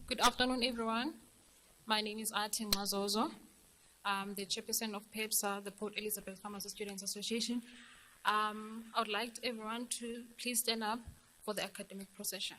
Good afternoon, everyone. My name is Atin Mazozo. I'm the chairperson of PEPSA, the Port Elizabeth Pharmacy Students Association. I would like everyone to please stand up for the academic procession.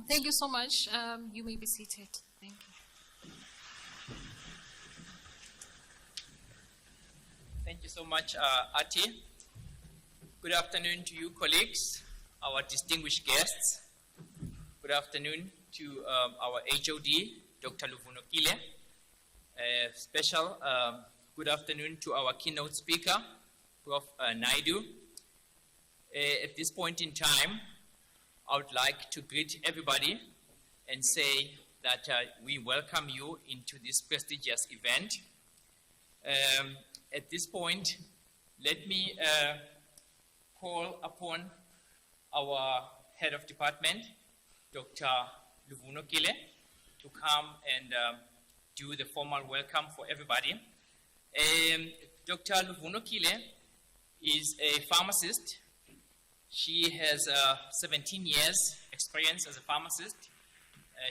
Thank you so much. You may be seated. Thank you. Thank you so much, Ati. Good afternoon to you, colleagues, our distinguished guests. Good afternoon to our HOD, Dr. Luvunokile. Special good afternoon to our keynote speaker, Prof. Naidu. At this point in time, I would like to greet everybody and say that we welcome you into this prestigious event. At this point, let me call upon our head of department, Dr. Luvunokile, to come and do the formal welcome for everybody. Dr. Luvunokile is a pharmacist. She has 17 years experience as a pharmacist.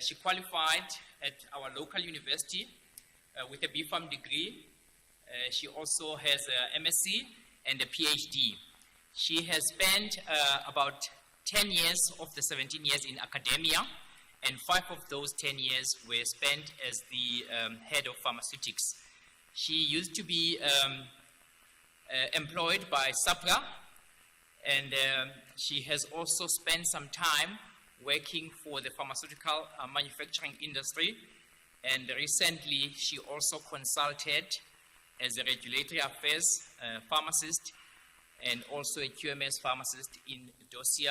She qualified at our local university with a BPharm degree. She also has a MSc and a PhD. She has spent about 10 years of the 17 years in academia, and 5 of those 10 years were spent as the head of pharmaceutics. She used to be employed by SAPRA, and she has also spent some time working for the pharmaceutical manufacturing industry, and recently she also consulted as a regulatory affairs pharmacist and also a QMS pharmacist in dossier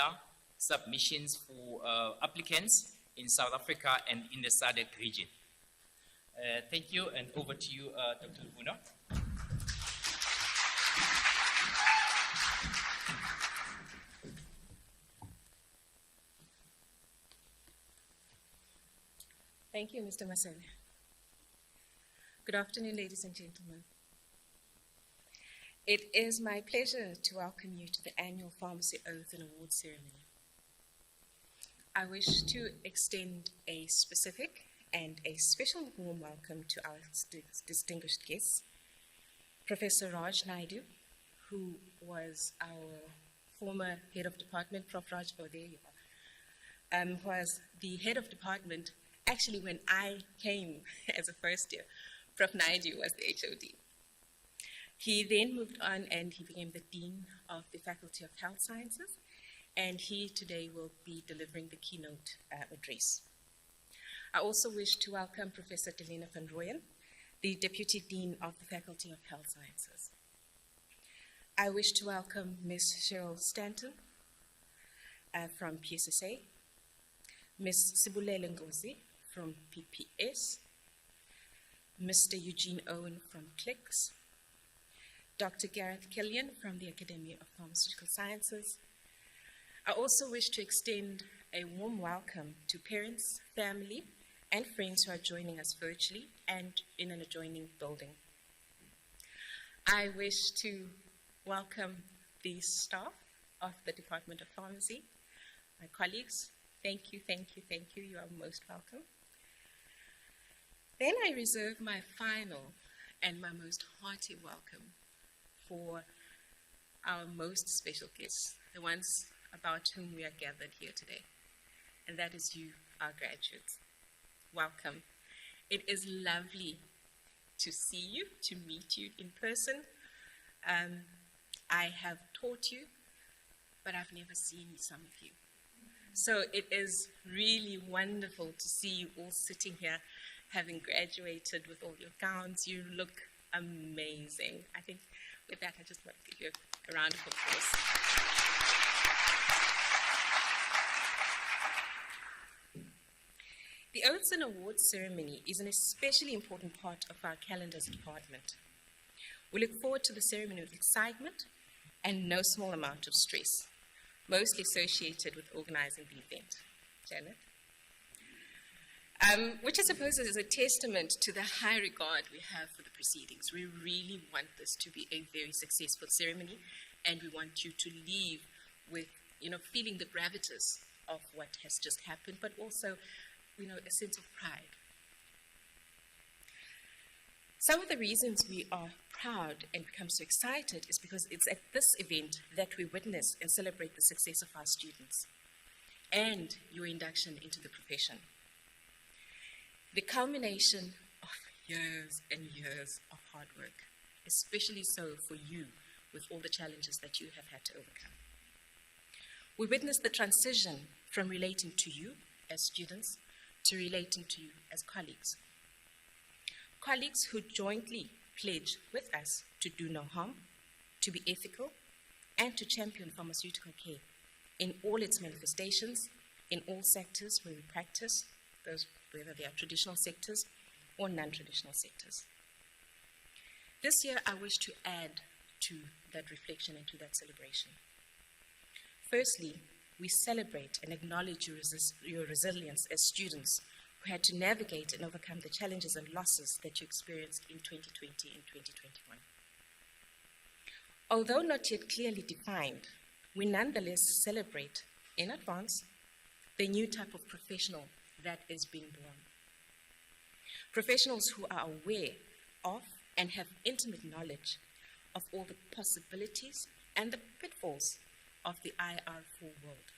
submissions for applicants in South Africa and in the SADC region. Thank you, and over to you, Dr. Luvuno. Thank you, Mr. Masele. Good afternoon, ladies and gentlemen. It is my pleasure to welcome you to the annual Pharmacy Oath and Award Ceremony. I wish to extend a specific and a special warm welcome to our distinguished guests, Professor Raj Naidu, who was our former head of department, Prof. Raj, oh, there you are, was the head of department. Actually, when I came as a first year, Prof. Naidu was the HOD. He then moved on and he became the Dean of the Faculty of Health Sciences, and he today will be delivering the keynote address. I also wish to welcome Professor Delena van Rooyen, the Deputy Dean of the Faculty of Health Sciences. I wish to welcome Ms. Cheryl Stanton from PSSA, Ms. Sibulele Ngozi from PPS, Mr. Eugene Owen from CLICS, Dr. Gareth Killian from the Academy of Pharmaceutical Sciences. I also wish to extend a warm welcome to parents, family, and friends who are joining us virtually and in an adjoining building. I wish to welcome the staff of the Department of Pharmacy, my colleagues. Thank you, thank you, thank you. You are most welcome. Then I reserve my final and my most hearty welcome for our most special guests, the ones about whom we are gathered here today, and that is you, our graduates. Welcome. It is lovely to see you, to meet you in person. I have taught you, but I've never seen some of you. So it is really wonderful to see you all sitting here, having graduated with all your gowns. You look amazing. I think with that, I just want to give you a round of applause. The Oaths and Awards ceremony is an especially important part of our calendars department. We look forward to the ceremony with excitement and no small amount of stress, mostly associated with organizing the event. Janet? Which I suppose is a testament to the high regard we have for the proceedings. We really want this to be a very successful ceremony, and we want you to leave with, feeling the gravitas of what has just happened, but also, a sense of pride. Some of the reasons we are proud and become so excited is because it's at this event that we witness and celebrate the success of our students and your induction into the profession. The culmination of years and years of hard work, especially so for you with all the challenges that you have had to overcome. We witness the transition from relating to you as students to relating to you as colleagues. Colleagues who jointly pledge with us to do no harm, to be ethical, and to champion pharmaceutical care in all its manifestations, in all sectors where we practice, whether they are traditional sectors or non-traditional sectors. This year, I wish to add to that reflection and to that celebration. Firstly, we celebrate and acknowledge your resilience as students who had to navigate and overcome the challenges and losses that you experienced in 2020 and 2021. Although not yet clearly defined, we nonetheless celebrate in advance the new type of professional that is being born. Professionals who are aware of and have intimate knowledge of all the possibilities and the pitfalls of the IR4 world.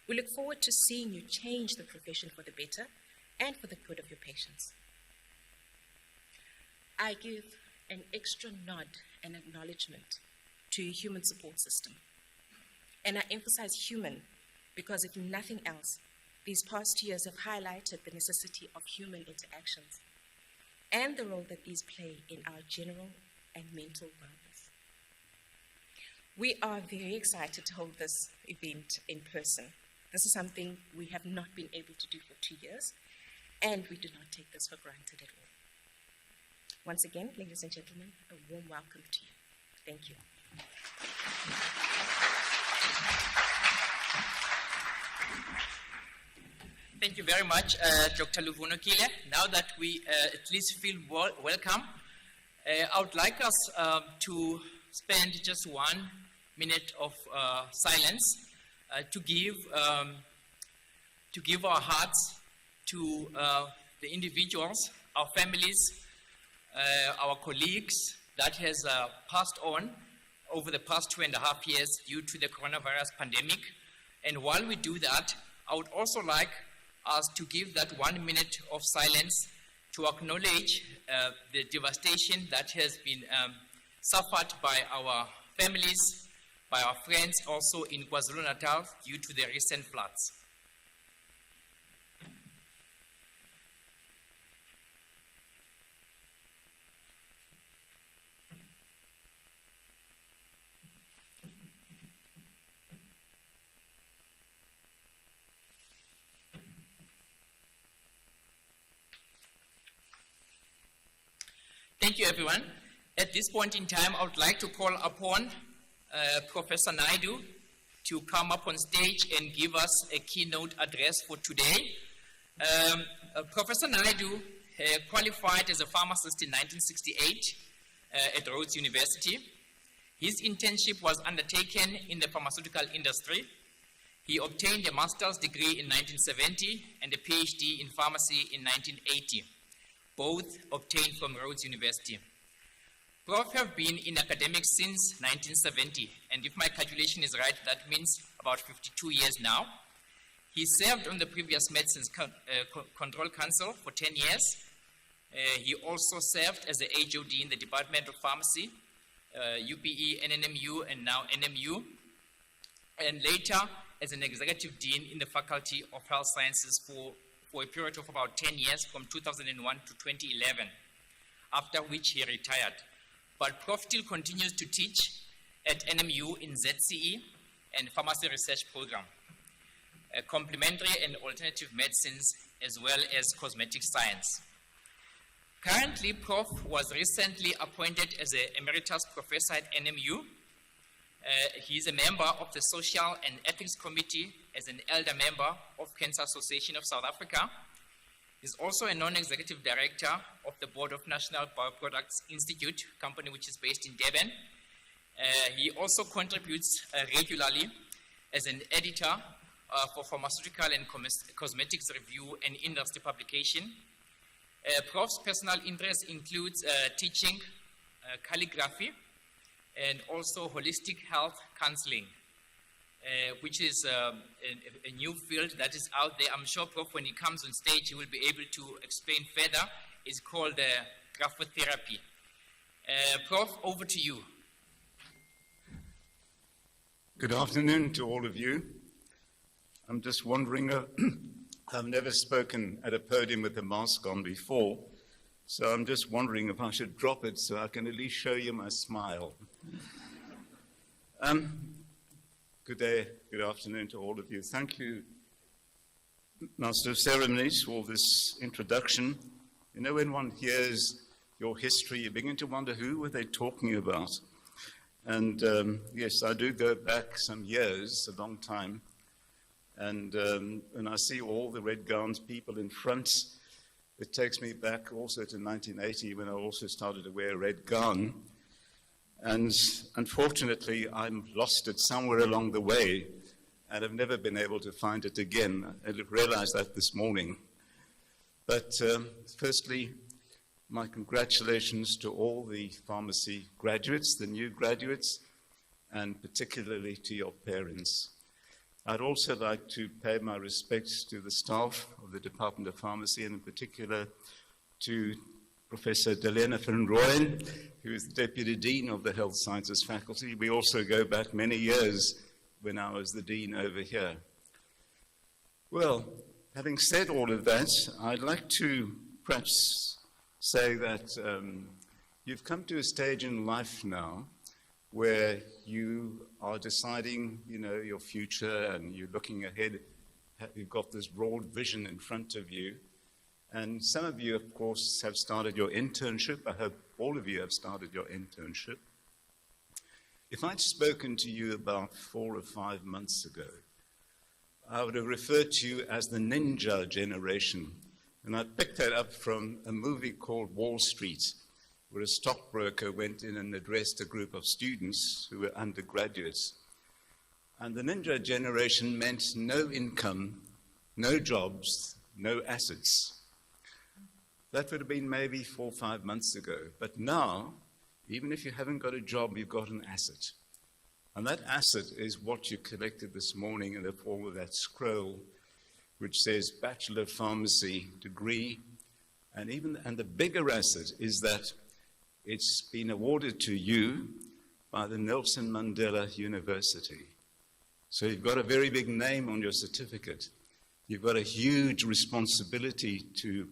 We look forward to seeing you change the profession for the better and for the good of your patients. I give an extra nod and acknowledgement to your human support system. And I emphasize human because if nothing else, these past years have highlighted the necessity of human interactions and the role that these play in our general and mental wellness. We are very excited to hold this event in person. This is something we have not been able to do for 2 years, and we do not take this for granted at all. Once again, ladies and gentlemen, a warm welcome to you. Thank you. Thank you very much, Dr. Luvunokile. Now that we at least feel welcome, I would like us to spend just 1 minute of silence to give our hearts to the individuals, our families, our colleagues that has passed on over the past 2.5 years due to the coronavirus pandemic. And while we do that, I would also like us to give that 1 minute of silence to acknowledge the devastation that has been suffered by our families, by our friends also in KwaZulu-Natal due to the recent floods. Thank you, everyone. At this point in time, I would like to call upon Professor Naidu to come up on stage and give us a keynote address for today. Professor Naidu qualified as a pharmacist in 1968 at Rhodes University. His internship was undertaken in the pharmaceutical industry. He obtained a master's degree in 1970 and a PhD in pharmacy in 1980. Both obtained from Rhodes University. Prof have been in academics since 1970, and if my calculation is right, that means about 52 years now. He served on the previous Medicines Control Council for 10 years. He also served as the HOD in the Department of Pharmacy, UPE, NNMU, and now NMU, and later as an executive dean in the Faculty of Health Sciences for a period of about 10 years, from 2001 to 2011, after which he retired. But Prof still continues to teach at NMU in ZCE and Pharmacy Research Program, complementary and alternative medicines, as well as cosmetic science. Currently, Prof was recently appointed as an emeritus professor at NMU. He is a member of the Social and Ethics Committee as an elder member of Cancer Association of South Africa. He's also a non-executive director of the board of National Bioproducts Institute, a company which is based in Durban. He also contributes regularly as an editor for pharmaceutical and cosmetics review and industry publication. Prof's personal interest includes teaching, calligraphy, and also holistic health counseling, which is a new field that is out there. I'm sure Prof, when he comes on stage, he will be able to explain further. It's called graphotherapy. Prof, over to you. Good afternoon to all of you. I'm just wondering, I've never spoken at a podium with a mask on before, so I'm just wondering if I should drop it so I can at least show you my smile. Good day, good afternoon to all of you. Thank you, Master of Ceremonies, for this introduction. You know, when one hears your history, you begin to wonder who were they talking about. And yes, I do go back some years, a long time. And when I see all the red gowns people in front, it takes me back also to 1980 when I also started to wear a red gown. And unfortunately, I'm lost it somewhere along the way, and I've never been able to find it again. I realized that this morning. But firstly, my congratulations to all the pharmacy graduates, the new graduates, and particularly to your parents. I'd also like to pay my respects to the staff of the Department of Pharmacy, and in particular to Professor Delena van Rooyen, who is the Deputy Dean of the Health Sciences Faculty. We also go back many years when I was the Dean over here. Well, having said all of that, I'd like to perhaps say that you've come to a stage in life now where you are deciding, you know, your future, and you're looking ahead. You've got this broad vision in front of you. And some of you, of course, have started your internship. I hope all of you have started your internship. If I'd spoken to you about 4 or 5 months ago, I would have referred to you as the ninja generation. And I picked that up from a movie called Wall Street, where a stockbroker went in and addressed a group of students who were undergraduates. And the ninja generation meant no income, no jobs, no assets. That would have been maybe 4 or 5 months ago. But now, even if you haven't got a job, you've got an asset. And that asset is what you collected this morning in the form of that scroll, which says Bachelor of Pharmacy degree. And the bigger asset is that it's been awarded to you by the Nelson Mandela University. So you've got a very big name on your certificate. You've got a huge responsibility to,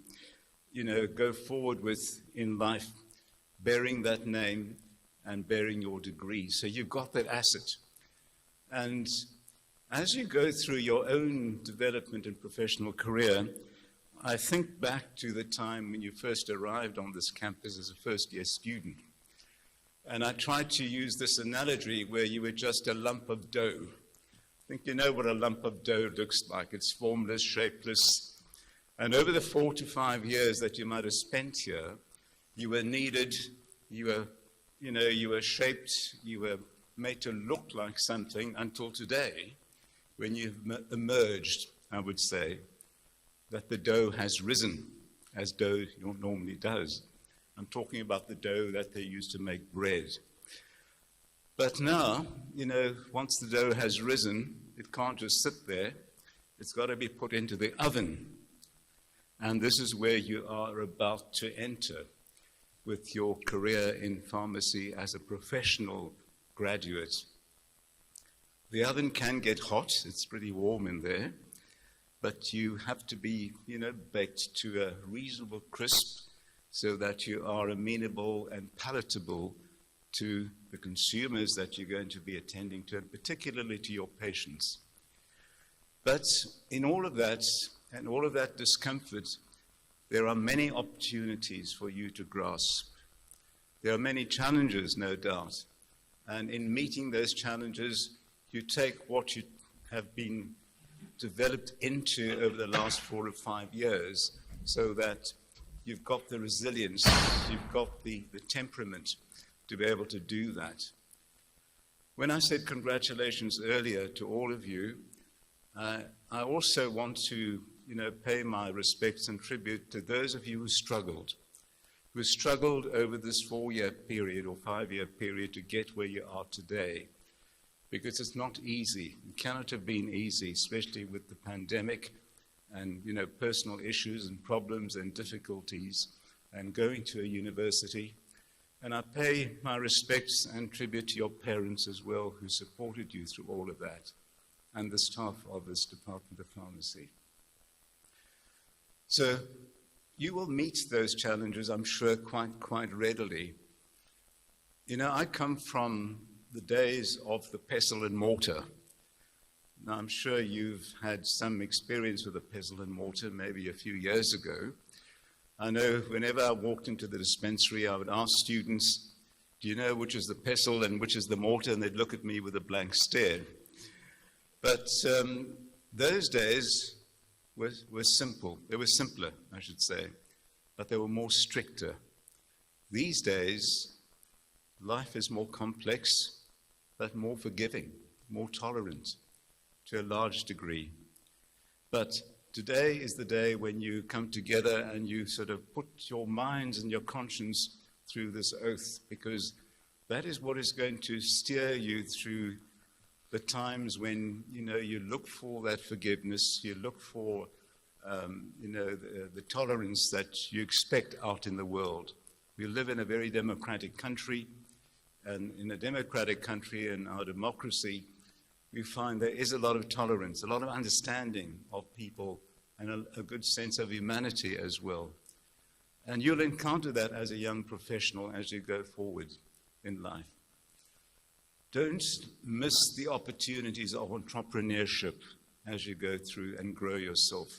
you know, go forward with in life, bearing that name and bearing your degree. So you've got that asset. And as you go through your own development and professional career, I think back to the time when you first arrived on this campus as a first-year student. And I tried to use this analogy where you were just a lump of dough. I think you know what a lump of dough looks like. It's formless, shapeless. And over the 4 to 5 years that you might have spent here, you were kneaded, you were shaped, you were made to look like something until today, when you've emerged, I would say, that the dough has risen, as dough normally does. I'm talking about the dough that they use to make bread. But now, once the dough has risen, it can't just sit there. It's got to be put into the oven. And this is where you are about to enter with your career in pharmacy as a professional graduate. The oven can get hot. It's pretty warm in there. But you have to be, baked to a reasonable crisp so that you are amenable and palatable to the consumers that you're going to be attending to, and particularly to your patients. But in all of that, and all of that discomfort, there are many opportunities for you to grasp. There are many challenges, no doubt. And in meeting those challenges, you take what you have been developed into over the last 4 or 5 years, so that you've got the resilience, you've got the temperament to be able to do that. When I said congratulations earlier to all of you, I also want to, pay my respects and tribute to those of you who struggled over this 4-year period or 5-year period to get where you are today. Because it's not easy. It cannot have been easy, especially with the pandemic and, personal issues and problems and difficulties and going to a university. And I pay my respects and tribute to your parents as well, who supported you through all of that, and the staff of this Department of Pharmacy. So you will meet those challenges, I'm sure, quite readily. I come from the days of the pestle and mortar. Now, I'm sure you've had some experience with the pestle and mortar maybe a few years ago. I know whenever I walked into the dispensary, I would ask students, do you know which is the pestle and which is the mortar? And they'd look at me with a blank stare. But those days were simple. They were simpler, I should say, but they were more stricter. These days, life is more complex, but more forgiving, more tolerant to a large degree. But today is the day when you come together and you sort of put your minds and your conscience through this oath, because that is what is going to steer you through the times when, you look for that forgiveness, you look for, the tolerance that you expect out in the world. We live in a very democratic country, and in a democratic country and our democracy, we find there is a lot of tolerance, a lot of understanding of people, and a good sense of humanity as well. And you'll encounter that as a young professional as you go forward in life. Don't miss the opportunities of entrepreneurship as you go through and grow yourself.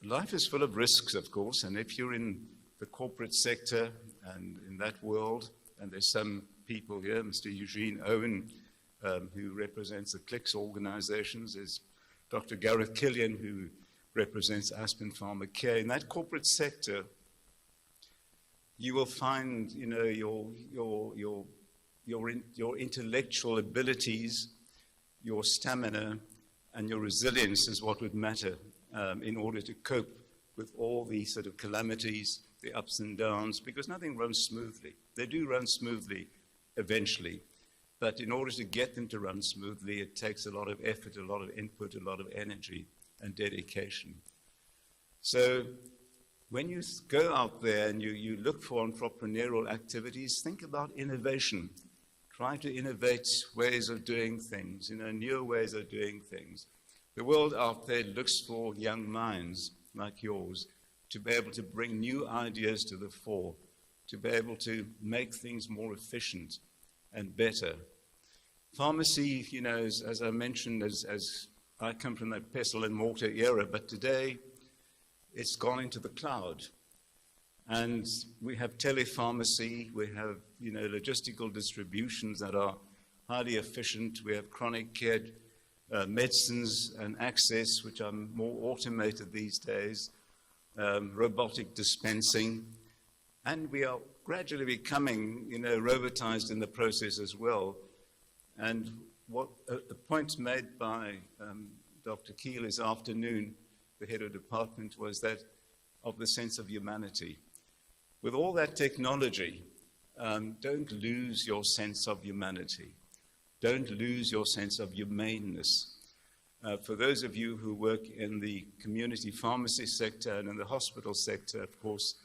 Life is full of risks, of course, and if you're in the corporate sector and in that world, and there's some people here, Mr. Eugene Owen, who represents the CLICS organizations, there's Dr. Gareth Killian, who represents Aspen Pharmacare. In that corporate sector, you will find, your intellectual abilities, your stamina, and your resilience is what would matter in order to cope with all these sort of calamities, the ups and downs, because nothing runs smoothly. They do run smoothly eventually, but in order to get them to run smoothly, it takes a lot of effort, a lot of input, a lot of energy and dedication. So when you go out there and you look for entrepreneurial activities, think about innovation. Try to innovate ways of doing things, newer ways of doing things. The world out there looks for young minds like yours to be able to bring new ideas to the fore, to be able to make things more efficient and better. Pharmacy, as I mentioned, as I come from the pestle and mortar era, but today it's gone into the cloud. And we have telepharmacy, we have, logistical distributions that are highly efficient. We have chronic care medicines and access, which are more automated these days, robotic dispensing. And we are gradually becoming, robotized in the process as well. And what the point made by Dr. Keel this afternoon, the head of department, was that of the sense of humanity. with all that technology, don't lose your sense of humanity. Don't lose your sense of humaneness. For those of you who work in the community pharmacy sector and in the hospital sector, of course,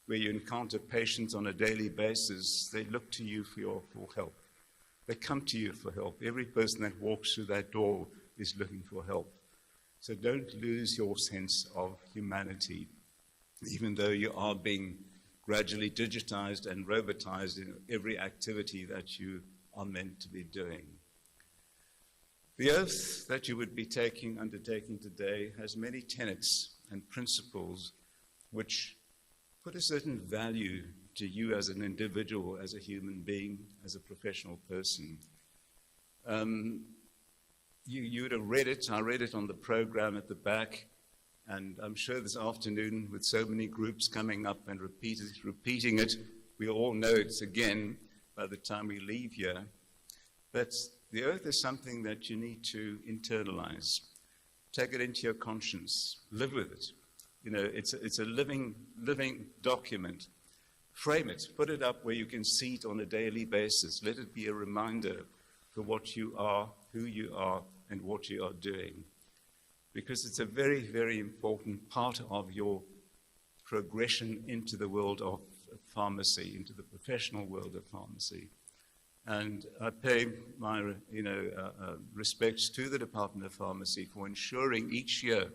where you encounter patients on a daily basis, they look to you for help. They come to you for help. Every person that walks through that door is looking for help. So don't lose your sense of humanity, even though you are being gradually digitized and robotized in every activity that you are meant to be doing. The oath that you would be undertaking today has many tenets and principles which put a certain value to you as an individual, as a human being, as a professional person. You would have read it. I read it on the program at the back, and I'm sure this afternoon, with so many groups coming up and repeating it, we all know it again by the time we leave here. But the oath is something that you need to internalize. Take it into your conscience. Live with it. You know, it's a living document. Frame it. Put it up where you can see it on a daily basis. Let it be a reminder for what you are, who you are, and what you are doing. Because it's a very, very important part of your progression into the world of pharmacy, into the professional world of pharmacy. And I pay my respects to the Department of Pharmacy for ensuring each year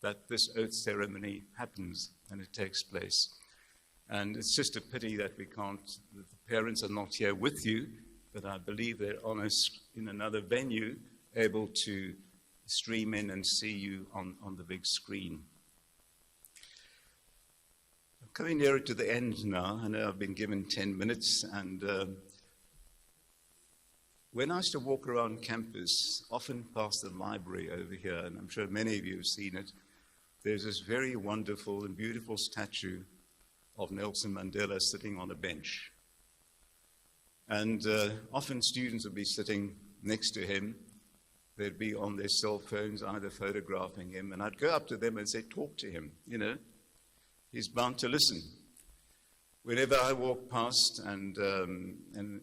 that this oath ceremony happens and it takes place. And it's just a pity that the parents are not here with you, but I believe they're honest in another venue, able to stream in and see you on the big screen. I'm coming nearer to the end now. I know I've been given 10 minutes, and when I used to walk around campus, often past the library over here, and I'm sure many of you have seen it, there's this very wonderful and beautiful statue of Nelson Mandela sitting on a bench. And often students would be sitting next to him. They'd be on their cell phones, either photographing him, and I'd go up to them and say, talk to him, you know. He's bound to listen. Whenever I walked past and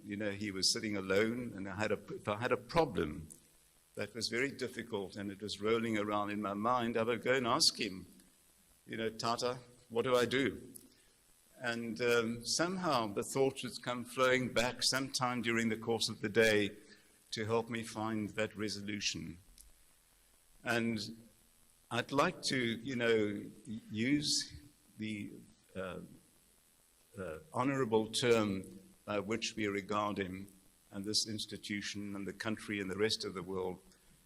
you know, he was sitting alone, and if I had a problem that was very difficult and it was rolling around in my mind, I would go and ask him, you know, Tata, what do I do? And somehow the thoughts would come flowing back sometime during the course of the day to help me find that resolution. And I'd like to, you know, use the honorable term by which we regard him, and this institution and the country and the rest of the world,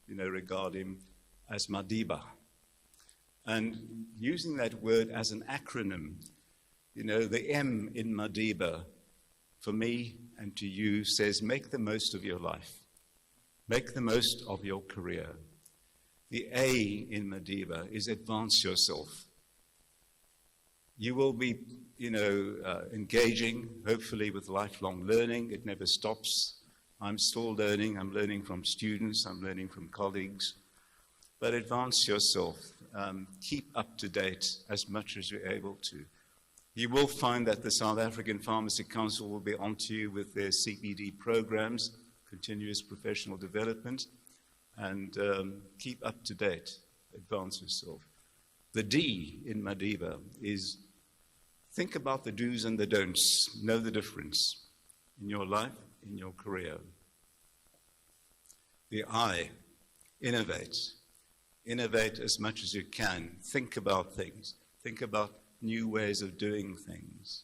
you know, regard him as Madiba. And using that word as an acronym, you know, the M in Madiba, for me and to you, says make the most of your life. Make the most of your career. The A in Madiba is advance yourself. You will be, you know, engaging, hopefully, with lifelong learning. It never stops. I'm still learning. I'm learning from students. I'm learning from colleagues. But advance yourself. Keep up to date as much as you're able to. You will find that the South African Pharmacy Council will be onto you with their CPD programs, continuous professional development, and keep up to date, advance yourself. The D in Madiba is think about the do's and the don'ts, know the difference in your life, in your career. The I, innovate. Innovate as much as you can. Think about things. Think about new ways of doing things.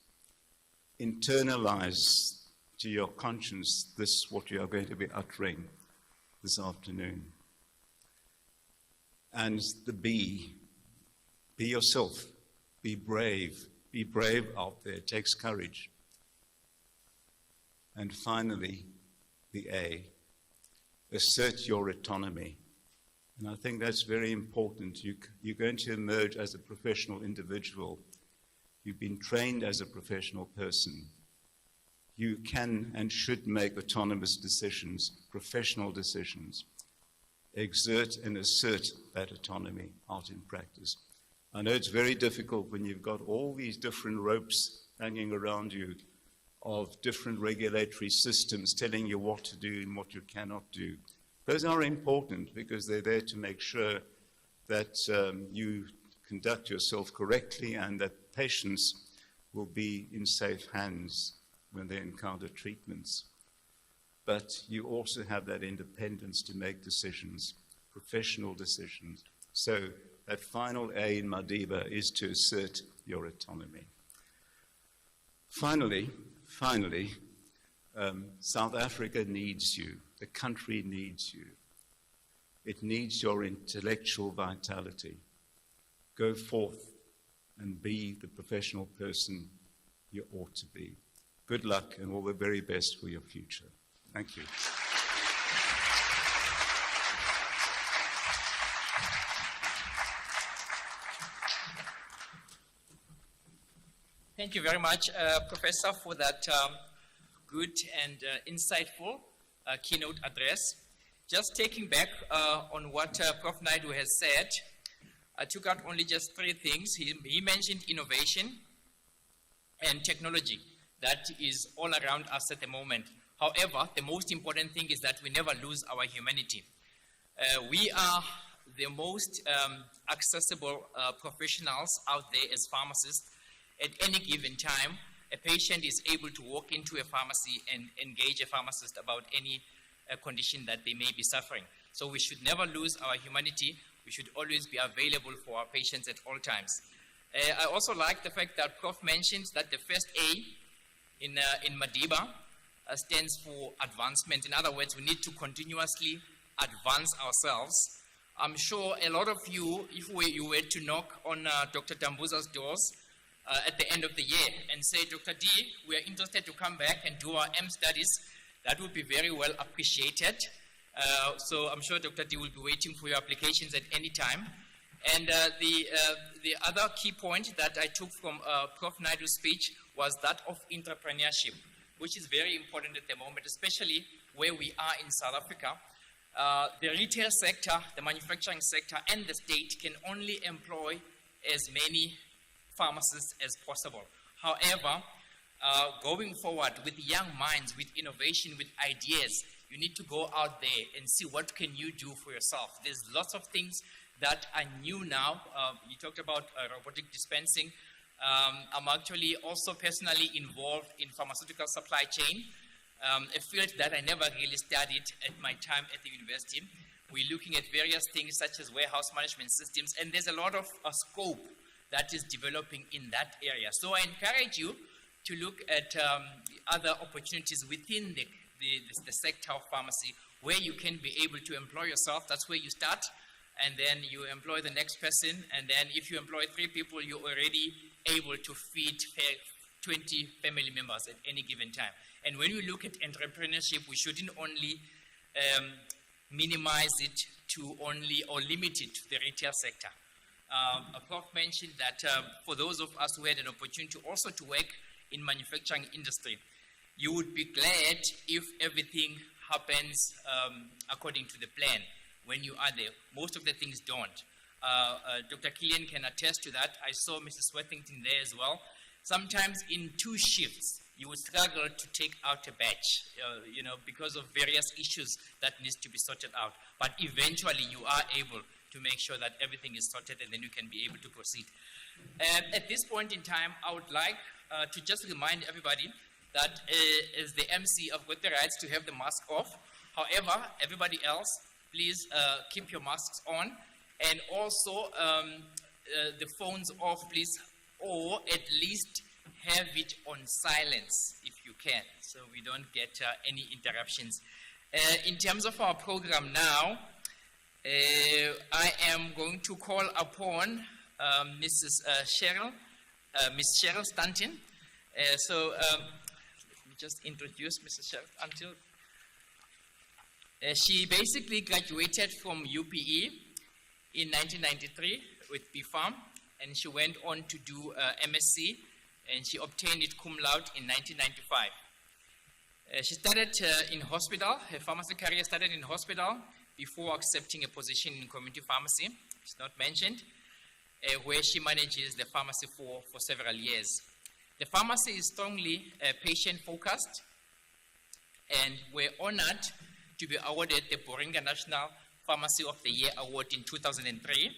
Internalize to your conscience what you are going to be uttering this afternoon. And the B, be yourself. Be brave. Be brave out there. It takes courage. And finally, the A, assert your autonomy. And I think that's very important. You're going to emerge as a professional individual. You've been trained as a professional person. You can and should make autonomous decisions, professional decisions. Exert and assert that autonomy out in practice. I know it's very difficult when you've got all these different ropes hanging around you of different regulatory systems telling you what to do and what you cannot do. Those are important because they're there to make sure that you conduct yourself correctly and that patients will be in safe hands when they encounter treatments. But you also have that independence to make decisions, professional decisions. So that final A in Mandela is to assert your autonomy. Finally, South Africa needs you. The country needs you. It needs your intellectual vitality. Go forth and be the professional person you ought to be. Good luck and all the very best for your future. Thank you. Thank you very much, Professor, for that good and insightful keynote address. Just taking back on what Prof. Naidu has said, I took out only just three things. He mentioned innovation and technology that is all around us at the moment. However, the most important thing is that we never lose our humanity. We are the most accessible professionals out there as pharmacists. At any given time, a patient is able to walk into a pharmacy and engage a pharmacist about any condition that they may be suffering. So we should never lose our humanity. We should always be available for our patients at all times. I also like the fact that Prof mentioned that the first A in Madiba stands for advancement. In other words, we need to continuously advance ourselves. I'm sure a lot of you, if you were to knock on Dr. Tambuza's doors at the end of the year and say, Dr. D, we are interested to come back and do our M studies, that would be very well appreciated. So I'm sure Dr. D will be waiting for your applications at any time. And the other key point that I took from Prof. Naidu's speech was that of entrepreneurship, which is very important at the moment, especially where we are in South Africa. The retail sector, the manufacturing sector, and the state can only employ as many pharmacists as possible. However, going forward with young minds, with innovation, with ideas, you need to go out there and see what can you do for yourself. There's lots of things that are new now. You talked about robotic dispensing. I'm actually also personally involved in pharmaceutical supply chain, a field that I never really studied at my time at the university. We're looking at various things such as warehouse management systems, and there's a lot of scope that is developing in that area. So I encourage you to look at other opportunities within the sector of pharmacy where you can be able to employ yourself. That's where you start, and then you employ the next person, and then if you employ 3 people, you're already able to feed 20 family members at any given time. And when we look at entrepreneurship, we shouldn't only minimize it to only or limit it to the retail sector. Prof mentioned that for those of us who had an opportunity also to work in manufacturing industry, you would be glad if everything happens according to the plan when you are there. Most of the things don't. Dr. Killian can attest to that. I saw Mrs. Worthington there as well. Sometimes in 2 shifts, you would struggle to take out a batch, because of various issues that needs to be sorted out. But eventually, you are able to make sure that everything is sorted, and then you can be able to proceed. At this point in time, I would like to just remind everybody that as the MC, I've got the rights to have the mask off. However, everybody else, please keep your masks on, and also the phones off, please, or at least have it on silence if you can, so we don't get any interruptions. In terms of our program now, I am going to call upon Miss Cheryl Stanton. Let me just introduce Mrs. Cheryl Stanton. She basically graduated from UPE in 1993 with BPharm, and she went on to do MSc, and she obtained it cum laude in 1995. She started in hospital. Her pharmacy career started in hospital before accepting a position in community pharmacy, it's not mentioned, where she manages the pharmacy for several years. The pharmacy is strongly patient-focused, and we're honored to be awarded the Boringa National Pharmacy of the Year Award in 2003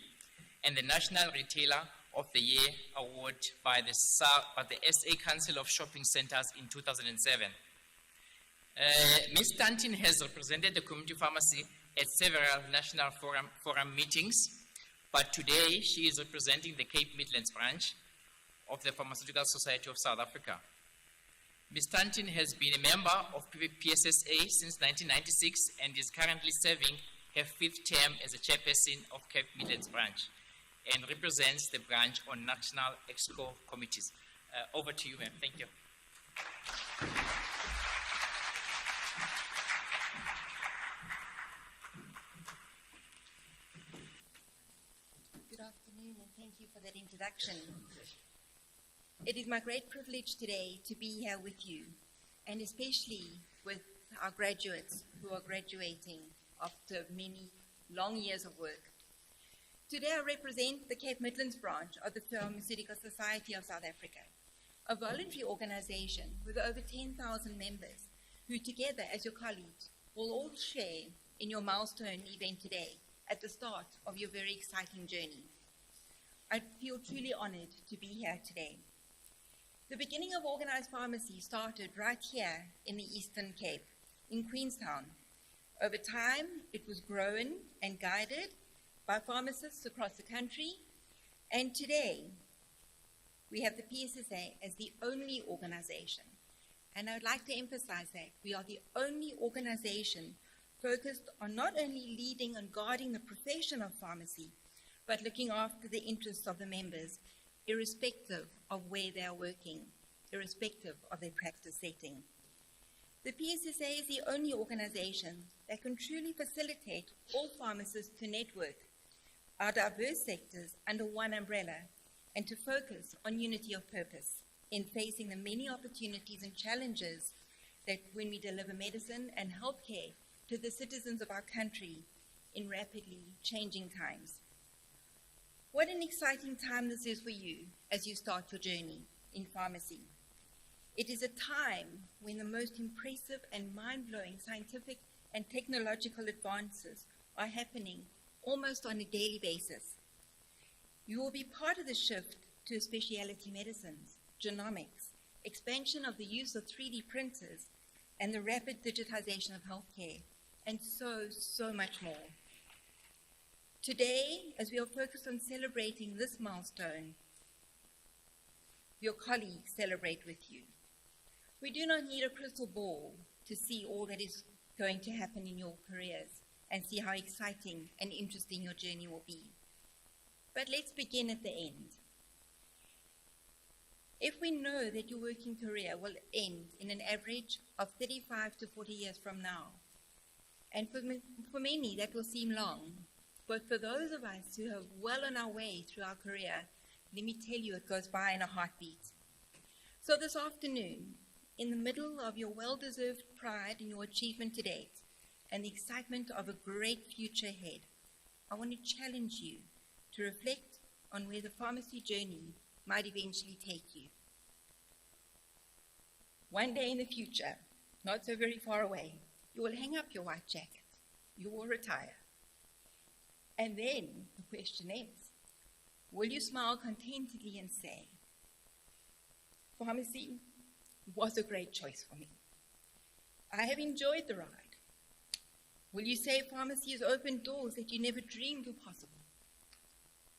and the National Retailer of the Year Award by the SA Council of Shopping Centers in 2007. Ms. Stanton has represented the community pharmacy at several national forum meetings, but today she is representing the Cape Midlands branch of the Pharmaceutical Society of South Africa. Ms. Stanton has been a member of PSSA since 1996 and is currently serving her 5th term as a chairperson of Cape Midlands branch and represents the branch on national exco committees. Over to you, ma'am. Thank you. Good afternoon, and thank you for that introduction. It is my great privilege today to be here with you, and especially with our graduates who are graduating after many long years of work. Today I represent the Cape Midlands branch of the Pharmaceutical Society of South Africa, a voluntary organization with over 10,000 members who together as your colleagues will all share in your milestone event today at the start of your very exciting journey. I feel truly honored to be here today. The beginning of organized pharmacy started right here in the Eastern Cape, in Queenstown. Over time, it was grown and guided by pharmacists across the country, and today we have the PSSA as the only organization. And I would like to emphasize that we are the only organization focused on not only leading and guarding the profession of pharmacy, but looking after the interests of the members, irrespective of where they are working, irrespective of their practice setting. The PSSA is the only organization that can truly facilitate all pharmacists to network our diverse sectors under one umbrella and to focus on unity of purpose in facing the many opportunities and challenges that when we deliver medicine and healthcare to the citizens of our country in rapidly changing times. What an exciting time this is for you as you start your journey in pharmacy. It is a time when the most impressive and mind-blowing scientific and technological advances are happening almost on a daily basis. You will be part of the shift to specialty medicines, genomics, expansion of the use of 3D printers, and the rapid digitization of healthcare, and so much more. Today, as we are focused on celebrating this milestone, your colleagues celebrate with you. We do not need a crystal ball to see all that is going to happen in your careers and see how exciting and interesting your journey will be. But let's begin at the end. If we know that your working career will end in an average of 35 to 40 years from now, and for many that will seem long, but for those of us who are well on our way through our career, let me tell you, it goes by in a heartbeat. So this afternoon, in the middle of your well-deserved pride in your achievement to date and the excitement of a great future ahead, I want to challenge you to reflect on where the pharmacy journey might eventually take you. One day in the future, not so very far away, you will hang up your white jacket, you will retire. And then the question is, will you smile contentedly and say, pharmacy was a great choice for me. I have enjoyed the ride. Will you say pharmacy has opened doors that you never dreamed were possible?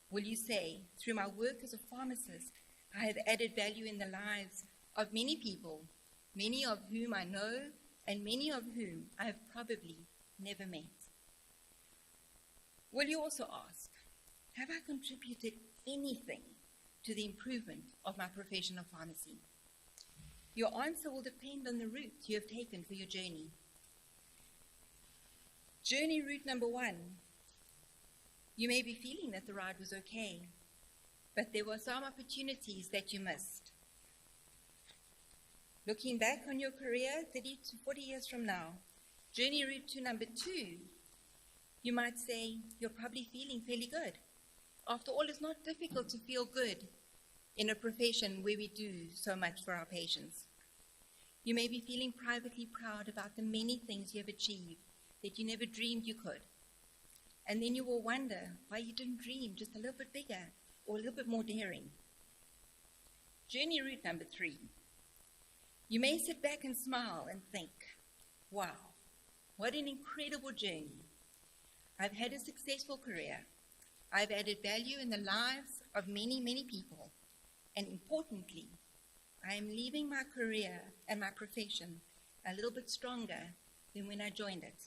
Will you say, through my work as a pharmacist, I have added value in the lives of many people, many of whom I know, and many of whom I have probably never met? Will you also ask, have I contributed anything to the improvement of my profession of pharmacy? Your answer will depend on the route you have taken for your journey. Journey route number 1. You may be feeling that the ride was okay, but there were some opportunities that you missed. Looking back on your career 30 to 40 years from now, journey route to number 2, you might say you're probably feeling fairly good. After all, it's not difficult to feel good in a profession where we do so much for our patients. You may be feeling privately proud about the many things you have achieved that you never dreamed you could. And then you will wonder why you didn't dream just a little bit bigger or a little bit more daring. Journey route number 3. You may sit back and smile and think, wow, what an incredible journey. I've had a successful career. I've added value in the lives of many, many people. And importantly, I am leaving my career and my profession a little bit stronger than when I joined it.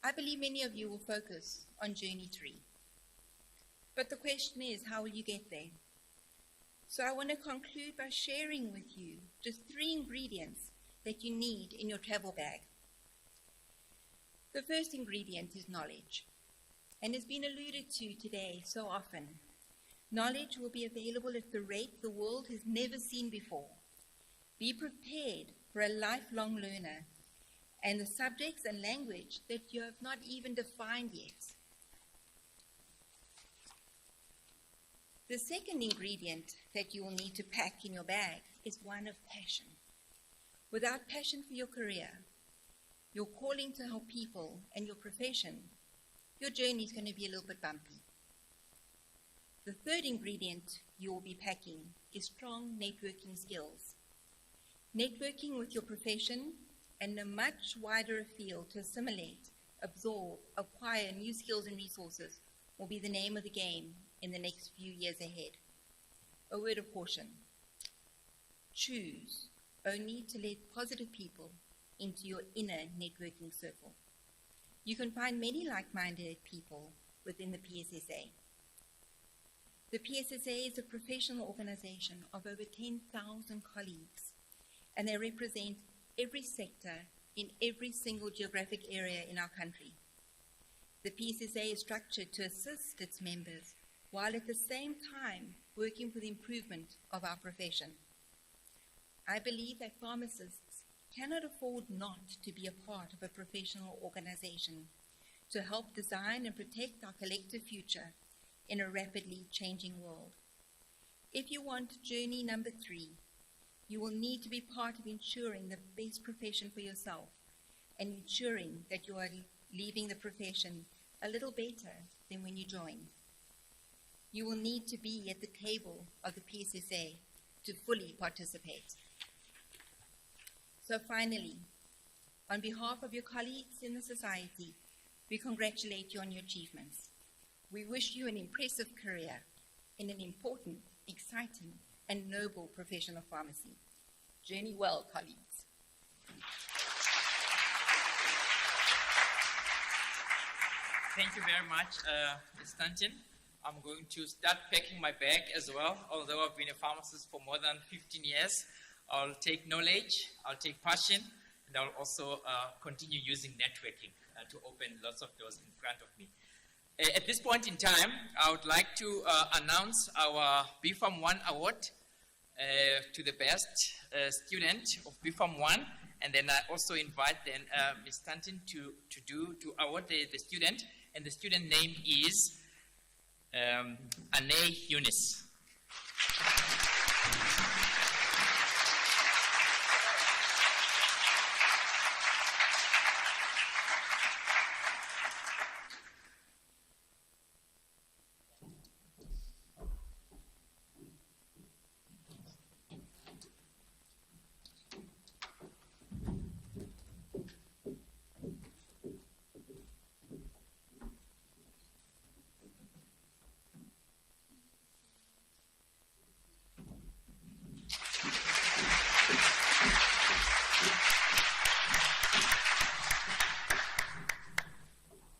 I believe many of you will focus on Journey 3. But the question is, how will you get there? So I want to conclude by sharing with you just 3 ingredients that you need in your travel bag. The first ingredient is knowledge, and has been alluded to today so often. Knowledge will be available at the rate the world has never seen before. Be prepared for a lifelong learner and the subjects and language that you have not even defined yet. The second ingredient that you will need to pack in your bag is one of passion. Without passion for your career, your calling to help people, and your profession, your journey is going to be a little bit bumpy. The third ingredient you will be packing is strong networking skills. Networking with your profession and a much wider field to assimilate, absorb, acquire new skills and resources will be the name of the game in the next few years ahead. A word of caution. Choose only to let positive people into your inner networking circle. You can find many like-minded people within the PSSA. The PSSA is a professional organization of over 10,000 colleagues, and they represent every sector in every single geographic area in our country. The PSSA is structured to assist its members while at the same time working for the improvement of our profession. I believe that pharmacists cannot afford not to be a part of a professional organization to help design and protect our collective future in a rapidly changing world. If you want journey number 3, you will need to be part of ensuring the best profession for yourself and ensuring that you are leaving the profession a little better than when you joined. You will need to be at the table of the PSSA to fully participate. So finally, on behalf of your colleagues in the society, we congratulate you on your achievements. We wish you an impressive career in an important, exciting, and noble profession of pharmacy. Journey well, colleagues. Thank you very much, Ms. Stanton. I'm going to start packing my bag as well. Although I've been a pharmacist for more than 15 years, I'll take knowledge, I'll take passion, and I'll also continue using networking to open lots of doors in front of me. At this point in time, I would like to announce our BPharm 1 award to the best student of BPharm 1, and then I also invite then Ms. Stanton to award the student, and the student name is Anay Yunis.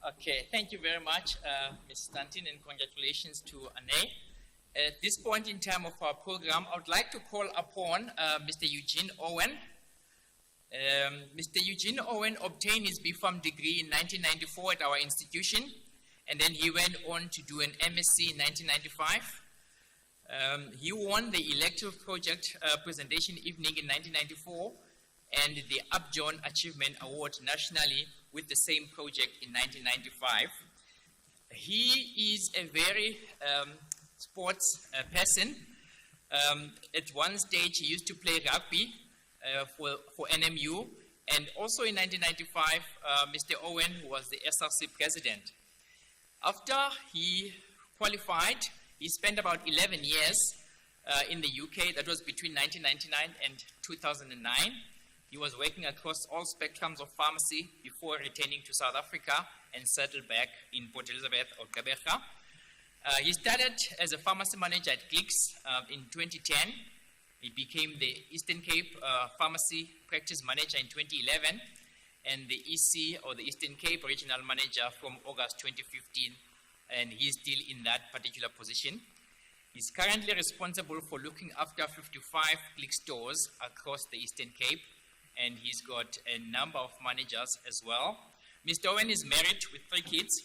Okay, thank you very much, Ms. Stanton, and congratulations to Anay. At this point in time of our program, I would like to call upon Mr. Eugene Owen. Mr. Eugene Owen obtained his BPharm degree in 1994 at our institution, and then he went on to do an MSc in 1995. He won the elective project presentation evening in 1994 and the Upjohn Achievement Award nationally with the same project in 1995. He is a very sports person. At one stage, he used to play rugby for NMU. And also in 1995, Mr. Owen was the SRC president. After he qualified, he spent about 11 years in the UK. That was between 1999 and 2009. He was working across all spectrums of pharmacy before returning to South Africa and settled back in Port Elizabeth or Gqeberha. He started as a pharmacy manager at Clicks in 2010. He became the Eastern Cape Pharmacy Practice Manager in 2011 and the EC or the Eastern Cape Regional Manager from August 2015, and he's still in that particular position. He's currently responsible for looking after 55 Click stores across the Eastern Cape, and he's got a number of managers as well. Mr. Owen is married with 3 kids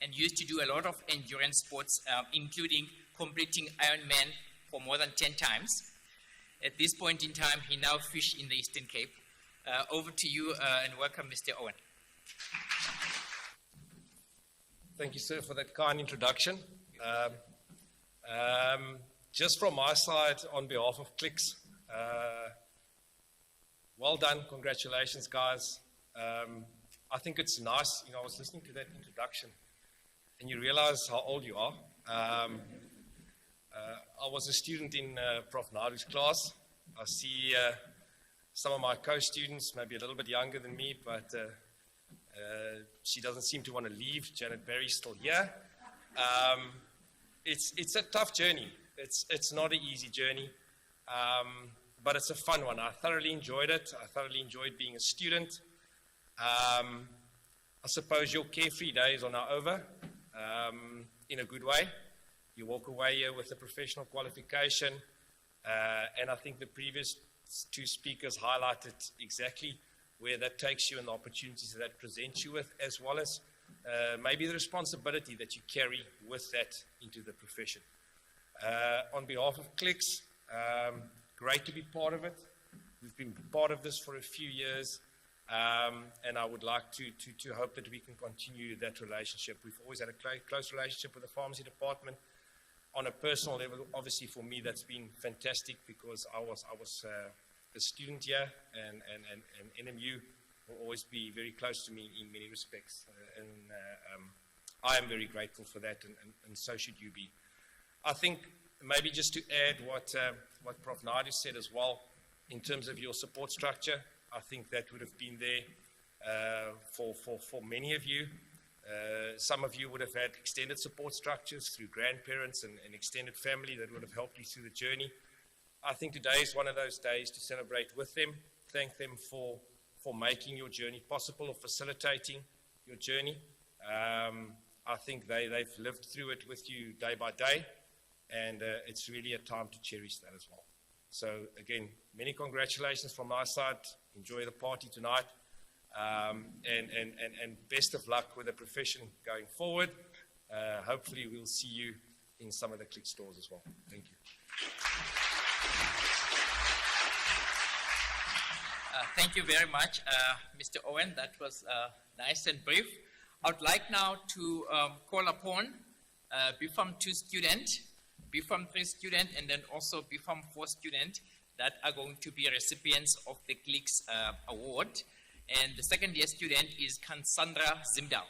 and used to do a lot of endurance sports, including completing Ironman for more than 10 times. At this point in time, he now fishes in the Eastern Cape. Over to you and welcome, Mr. Owen. Thank you, sir, for that kind introduction. Just from my side, on behalf of Clicks, well done, congratulations, guys. I think it's nice, I was listening to that introduction, and you realize how old you are. I was a student in Prof. Nadu's class. I see some of my co-students, maybe a little bit younger than me, but she doesn't seem to want to leave. Janet Berry's still here. It's a tough journey. It's not an easy journey, but it's a fun one. I thoroughly enjoyed it. I thoroughly enjoyed being a student. I suppose your carefree days are now over, in a good way. You walk away here with a professional qualification, and I think the previous 2 speakers highlighted exactly where that takes you and the opportunities that presents you with, as well as maybe the responsibility that you carry with that into the profession. On behalf of Clicks, great to be part of it. We've been part of this for a few years, and I would like to hope that we can continue that relationship. We've always had a close relationship with the pharmacy department. On a personal level, obviously for me, that's been fantastic because I was a student here, and NMU will always be very close to me in many respects. And I am very grateful for that, and so should you be. I think maybe just to add what Prof. Nadu said as well, in terms of your support structure, I think that would have been there for many of you. Some of you would have had extended support structures through grandparents and extended family that would have helped you through the journey. I think today is one of those days to celebrate with them, thank them for making your journey possible or facilitating your journey. I think they've lived through it with you day by day, and it's really a time to cherish that as well. So again, many congratulations from my side. Enjoy the party tonight. And best of luck with the profession going forward. Hopefully we'll see you in some of the Click stores as well. Thank you. Thank you very much, Mr. Owen. That was nice and brief. I would like now to call upon BFAM 2 student, BFAM 3 student, and then also BFAM 4 student that are going to be recipients of the Clicks Award. And the second year student is Kansandra Zimdal.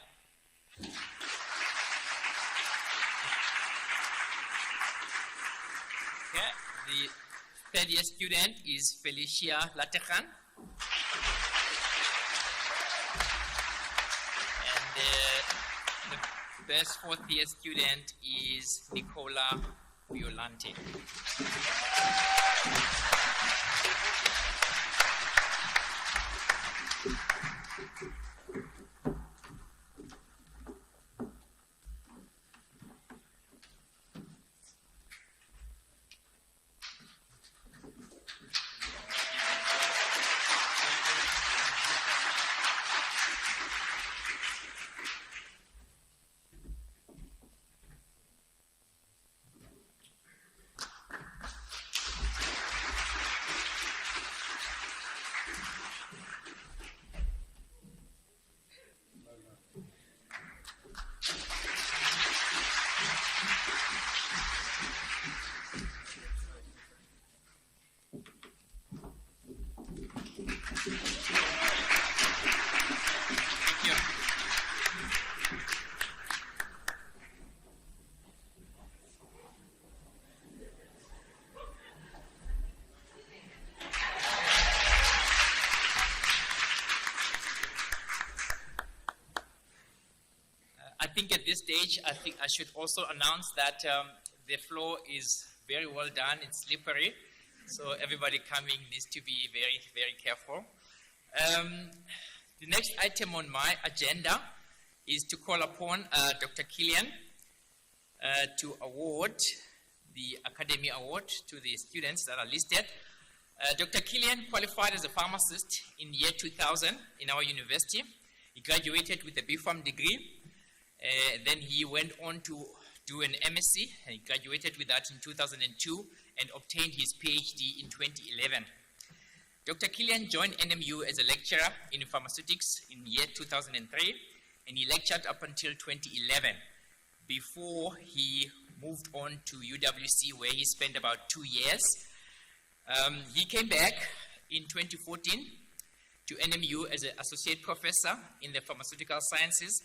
Okay. The third year student is Felicia Latejan. And the best 4th year student is Nicola Violante. think at this stage, I think I should also announce that the floor is very well done. It's slippery, so everybody coming needs to be very, very careful. The next item on my agenda is to call upon Dr. Killian to award the Academy Award to the students that are listed. Dr. Killian qualified as a pharmacist in year 2000 in our university. He graduated with a BPharm degree. Then he went on to do an MSc, and he graduated with that in 2002 and obtained his PhD in 2011. Dr. Killian joined NMU as a lecturer in pharmaceutics in year 2003, and he lectured up until 2011 before he moved on to UWC, where he spent about 2 years. He came back in 2014 to NMU as an associate professor in the pharmaceutical sciences,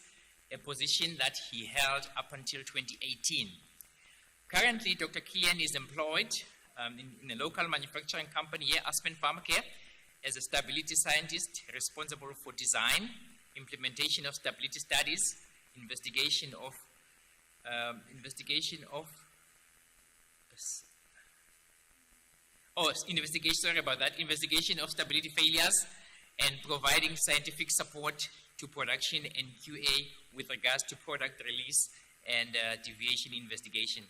a position that he held up until 2018. Currently, Dr. Killian is employed in a local manufacturing company here, Aspen Pharmacare, as a stability scientist responsible for design, implementation of stability studies, investigation of stability failures, and providing scientific support to production and QA with regards to product release and deviation investigation.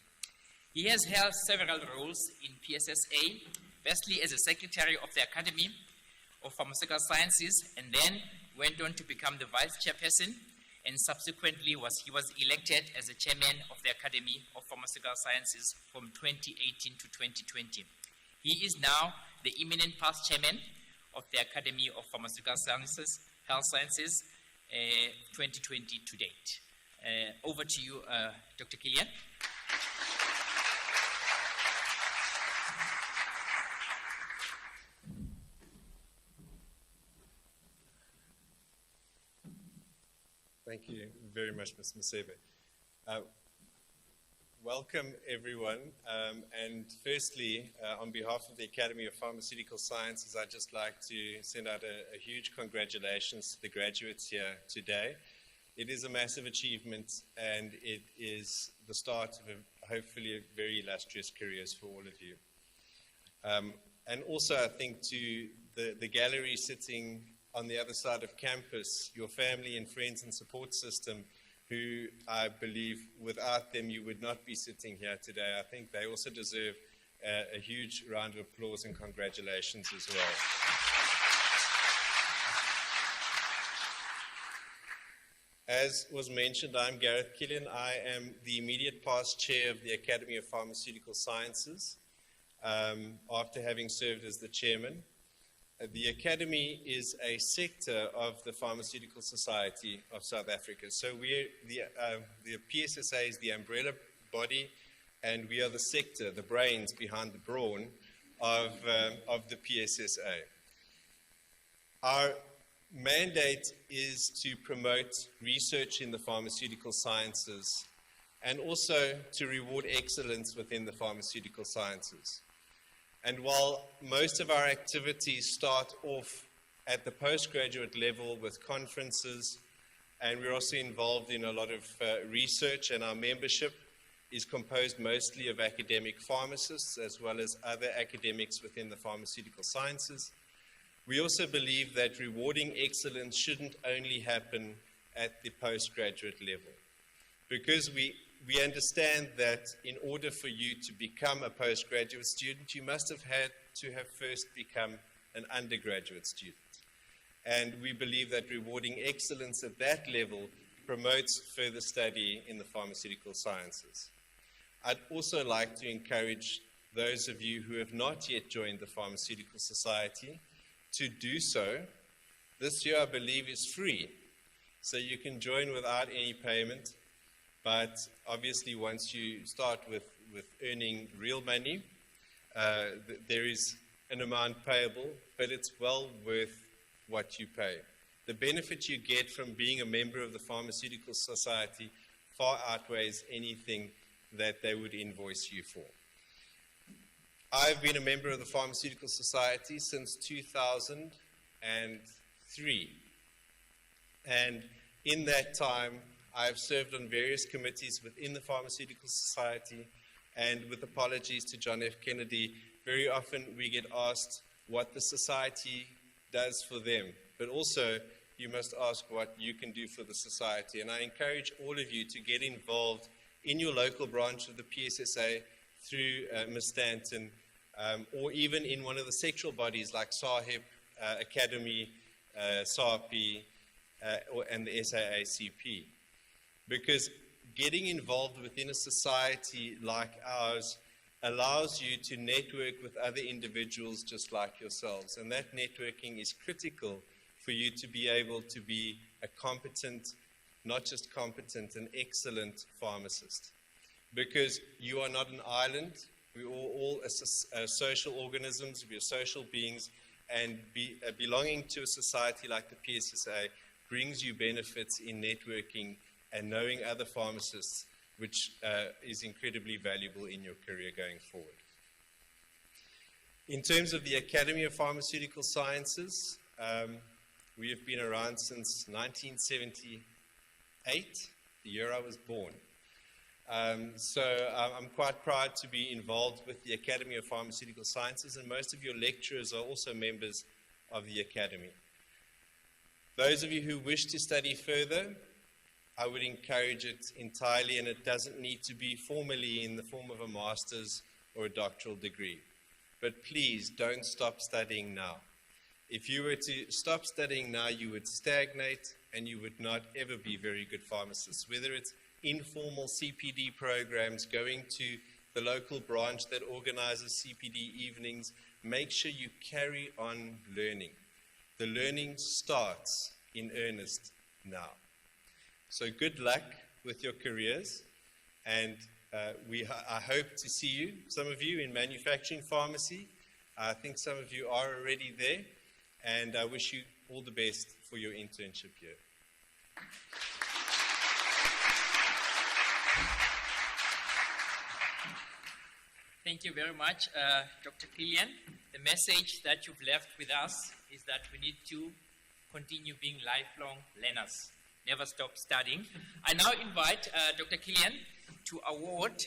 He has held several roles in PSSA, firstly as a secretary of the Academy of Pharmaceutical Sciences, and then went on to become the vice chairperson, and subsequently he was elected as the chairman of the Academy of Pharmaceutical Sciences from 2018 to 2020. He is now the eminent past chairman of the Academy of Pharmaceutical Sciences, Health Sciences, 2020 to date. Over to you, Dr. Killian. Thank you very much, Ms. Masebe. Welcome, everyone. And firstly, on behalf of the Academy of Pharmaceutical Sciences, I'd just like to send out a huge congratulations to the graduates here today. It is a massive achievement, and it is the start of hopefully a very illustrious careers for all of you. And also, I think to the gallery sitting on the other side of campus, your family and friends and support system, who I believe without them you would not be sitting here today. I think they also deserve a huge round of applause and congratulations as well. As was mentioned, I'm Gareth Killian. I am the immediate past chair of the Academy of Pharmaceutical Sciences, after having served as the chairman. The Academy is a sector of the Pharmaceutical Society of South Africa. So the PSSA is the umbrella body, and we are the sector, the brains behind the brawn of the PSSA. Our mandate is to promote research in the pharmaceutical sciences and also to reward excellence within the pharmaceutical sciences. And while most of our activities start off at the postgraduate level with conferences, and we're also involved in a lot of research, and our membership is composed mostly of academic pharmacists as well as other academics within the pharmaceutical sciences, we also believe that rewarding excellence shouldn't only happen at the postgraduate level, because we understand that in order for you to become a postgraduate student, you must have had to have first become an undergraduate student. And we believe that rewarding excellence at that level promotes further study in the pharmaceutical sciences. I'd also like to encourage those of you who have not yet joined the Pharmaceutical Society to do so. This year, I believe, is free, so you can join without any payment. But obviously, once you start with earning real money, there is an amount payable, but it's well worth what you pay. The benefit you get from being a member of the Pharmaceutical Society far outweighs anything that they would invoice you for. I've been a member of the Pharmaceutical Society since 2003. And in that time, I've served on various committees within the Pharmaceutical Society, and with apologies to John F. Kennedy, very often we get asked what the society does for them, but also you must ask what you can do for the society. And I encourage all of you to get involved in your local branch of the PSSA through Ms. Stanton, or even in one of the sectoral bodies like SAHIP, Academy, SAPI, and the SAACP. Because getting involved within a society like ours allows you to network with other individuals just like yourselves. And that networking is critical for you to be able to be a competent, not just competent, an excellent pharmacist. Because you are not an island, we are all social organisms, we are social beings, and belonging to a society like the PSSA brings you benefits in networking and knowing other pharmacists, which is incredibly valuable in your career going forward. In terms of the Academy of Pharmaceutical Sciences, we have been around since 1978, the year I was born. So I'm quite proud to be involved with the Academy of Pharmaceutical Sciences, and most of your lecturers are also members of the Academy. Those of you who wish to study further, I would encourage it entirely, and it doesn't need to be formally in the form of a master's or a doctoral degree. But please don't stop studying now. If you were to stop studying now, you would stagnate and you would not ever be very good pharmacists. Whether it's informal CPD programs, going to the local branch that organizes CPD evenings, make sure you carry on learning. The learning starts in earnest now. So good luck with your careers, and I hope to see you, some of you, in manufacturing pharmacy. I think some of you are already there, and I wish you all the best for your internship here. Thank you very much, Dr. Killian. The message that you've left with us is that we need to continue being lifelong learners. Never stop studying. I now invite Dr. Killian to award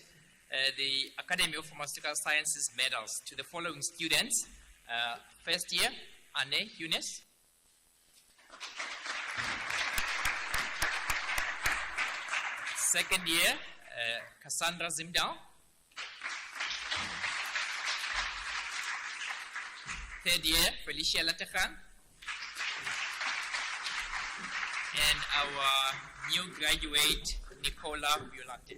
the Academy of Pharmaceutical Sciences medals to the following students. First year, Anne Younes. Second year, Cassandra Zimdal. Third year, Felicia Latekhan. And our new graduate, Nicola Violante.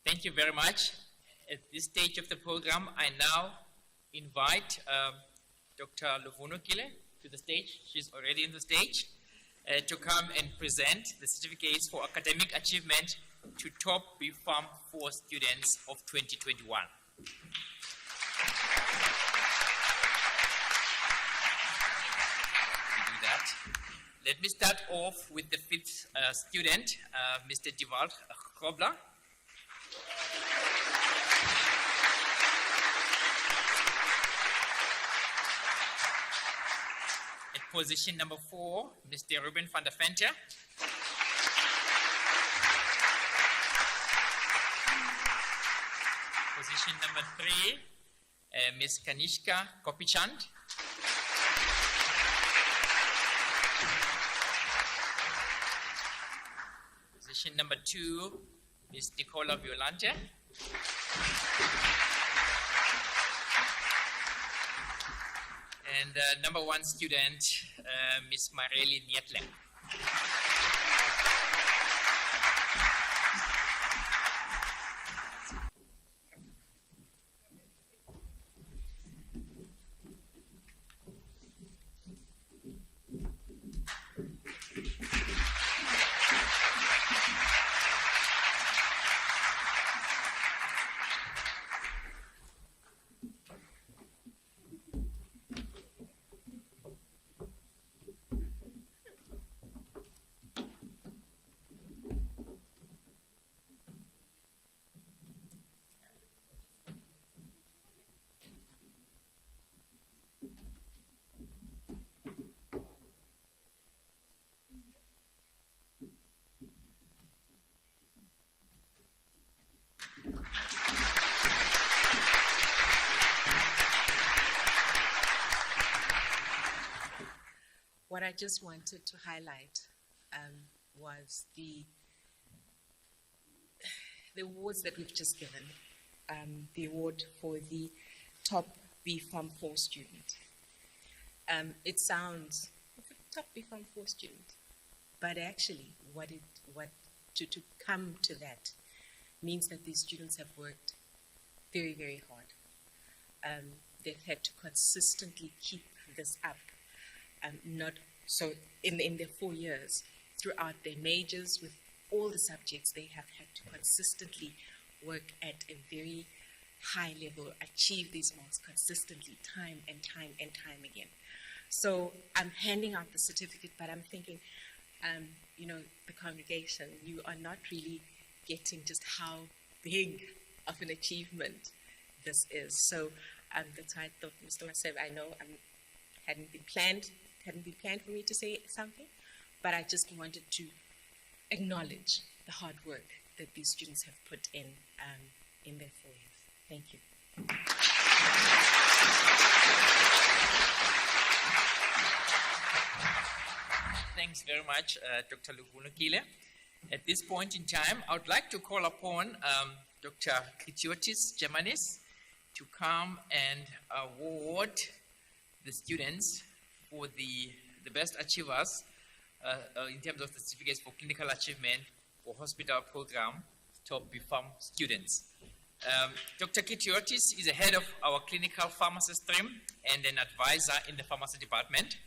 Thank you very much. At this stage of the program, I now invite Dr. Luvuno-Kile to the stage. She's already in the stage, to come and present the certificates for academic achievement to top BPharm 4 students of 2021. Let me start off with the fifth student, Mr. Diwal Krobler. At position number 4, Mr. Ruben van der Venter. Position number 3, Ms. Kanishka Kopichand. Position number 2, Ms. Nicola Violante. And number 1 student, Miss Mareli Nietle. What I just wanted to highlight was the awards that we've just given. The award for the top BPharm 4 student. It sounds top BPharm 4 student, but actually, to come to that means that these students have worked very, very hard. They've had to consistently keep this up. Not so in their 4 years, throughout their majors, with all the subjects, they have had to consistently work at a very high level, achieve these marks consistently, time and time and time again. So I'm handing out the certificate, but I'm thinking, the congregation, you are not really getting just how big of an achievement this is. So that's why I thought, Mr. Masebe, I know hadn't been planned for me to say something, but I just wanted to acknowledge the hard work that these students have put in their 4 years. Thank you. Thanks very much, Dr. Luvunukile. At this point in time, I would like to call upon Dr. Kritiotis Germanis to come and award the students for the best achievers in terms of the certificates for clinical achievement for hospital program top BPharm students. Dr. Kitiotis is the head of our clinical pharmacy stream and an advisor in the pharmacy department.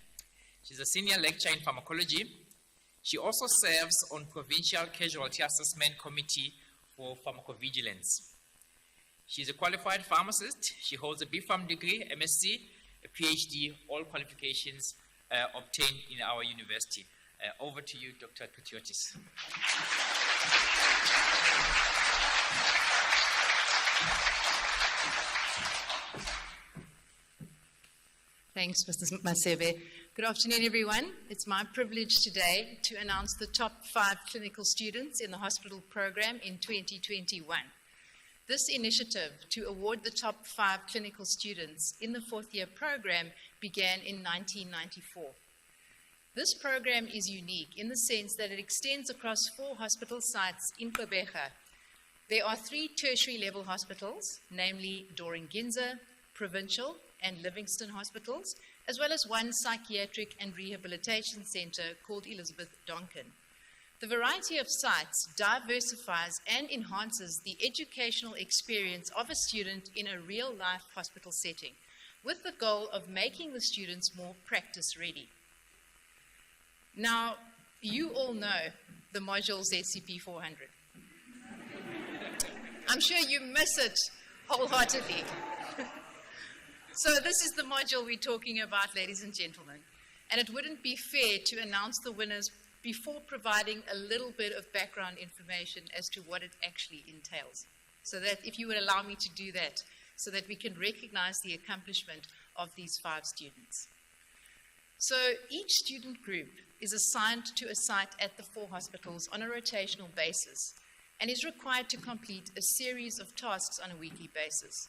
She's a senior lecturer in pharmacology. She also serves on Provincial Casualty Assessment Committee for Pharmacovigilance. She's a qualified pharmacist. She holds a BPharm degree, MSc, a PhD, all qualifications obtained in our university. Over to you, Dr. Kitiotis. Thanks, Mr. Masebe. Good afternoon, everyone. It's my privilege today to announce the top 5 clinical students in the hospital program in 2021. This initiative to award the top 5 clinical students in the 4th year program began in 1994. This program is unique in the sense that it extends across 4 hospital sites in Gqeberha. There are 3 tertiary level hospitals, namely Doringinza, Provincial, and Livingston hospitals, as well as 1 psychiatric and rehabilitation center called Elizabeth Donkin. The variety of sites diversifies and enhances the educational experience of a student in a real-life hospital setting, with the goal of making the students more practice-ready. Now, you all know the module ZCP 400. I'm sure you miss it wholeheartedly. So this is the module we're talking about, ladies and gentlemen. And it wouldn't be fair to announce the winners before providing a little bit of background information as to what it actually entails. So that if you would allow me to do that, so that we can recognize the accomplishment of these 5 students. So each student group is assigned to a site at the 4 hospitals on a rotational basis and is required to complete a series of tasks on a weekly basis.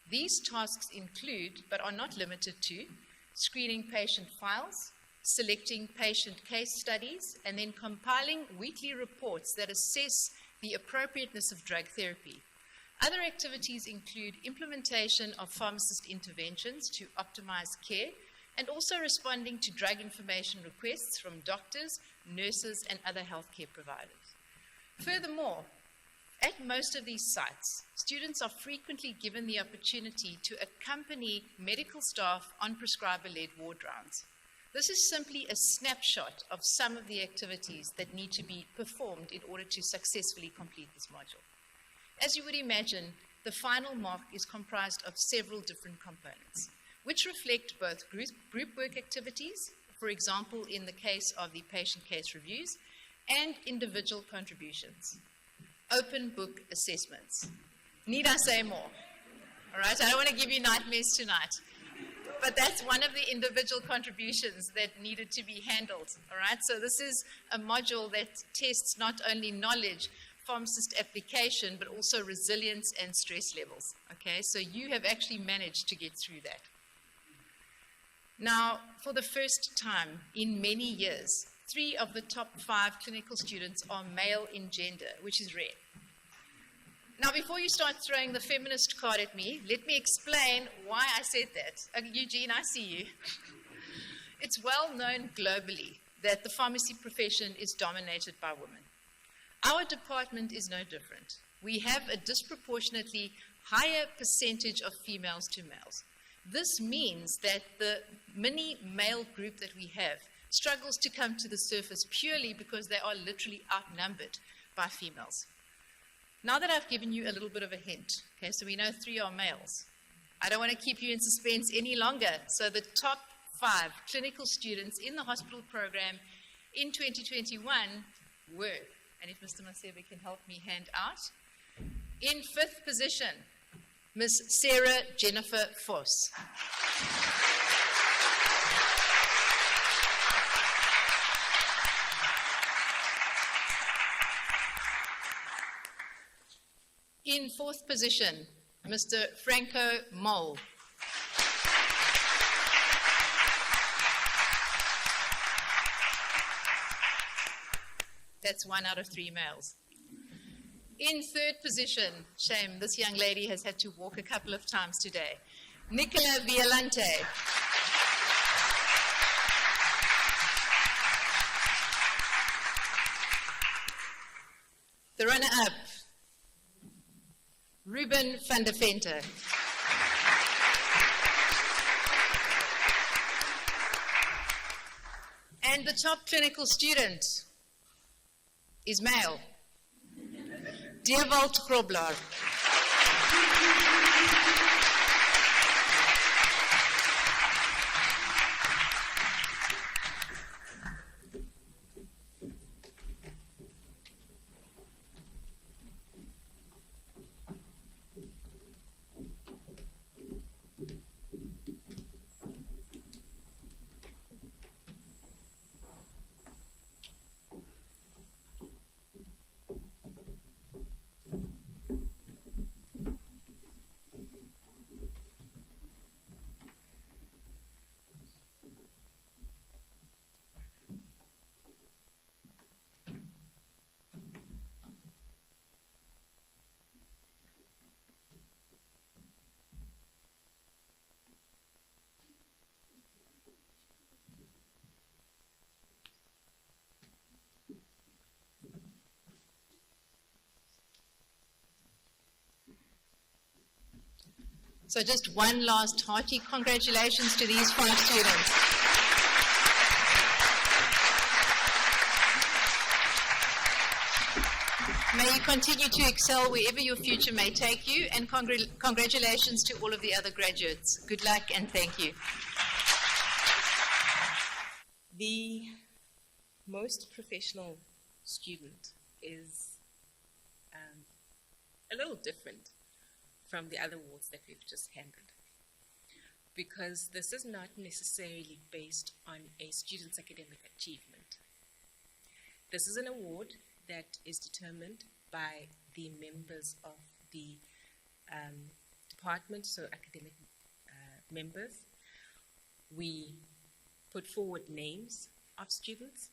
These tasks include, but are not limited to, screening patient files, selecting patient case studies, and then compiling weekly reports that assess the appropriateness of drug therapy. Other activities include implementation of pharmacist interventions to optimize care, and also responding to drug information requests from doctors, nurses, and other healthcare providers. Furthermore, at most of these sites, students are frequently given the opportunity to accompany medical staff on prescriber-led ward rounds. This is simply a snapshot of some of the activities that need to be performed in order to successfully complete this module. As you would imagine, the final mark is comprised of several different components, which reflect both group work activities, for example, in the case of the patient case reviews, and individual contributions. Open book assessments. Need I say more? All right, I don't want to give you nightmares tonight, but that's one of the individual contributions that needed to be handled. All right, so this is a module that tests not only knowledge, pharmacist application, but also resilience and stress levels. Okay, so you have actually managed to get through that. Now, for the first time in many years, 3 of the top 5 clinical students are male in gender, which is rare. Now, before you start throwing the feminist card at me, let me explain why I said that. Eugene, I see you. It's well known globally that the pharmacy profession is dominated by women. Our department is no different. We have a disproportionately higher percentage of females to males. This means that the mini male group that we have struggles to come to the surface purely because they are literally outnumbered by females. Now that I've given you a little bit of a hint, okay, so we know 3 are males. I don't want to keep you in suspense any longer. So the top 5 clinical students in the hospital program in 2021 were, and if Mr. Masebe can help me hand out, in 5th position, Ms. Sarah Jennifer Voss. In 4th position, Mr. Franco Mole. That's 1 out of 3 males. In 3rd position, shame, this young lady has had to walk a couple of times today, Nicola Violante. The runner-up, Ruben van der Venter. And the top clinical student is male, Dewald Grobler. So just one last hearty congratulations to these 5 students. May you continue to excel wherever your future may take you, and congratulations to all of the other graduates. Good luck and thank you. The most professional student is a little different from the other awards that we've just handed, because this is not necessarily based on a student's academic achievement. This is an award that is determined by the members of the department, so academic members. We put forward names of students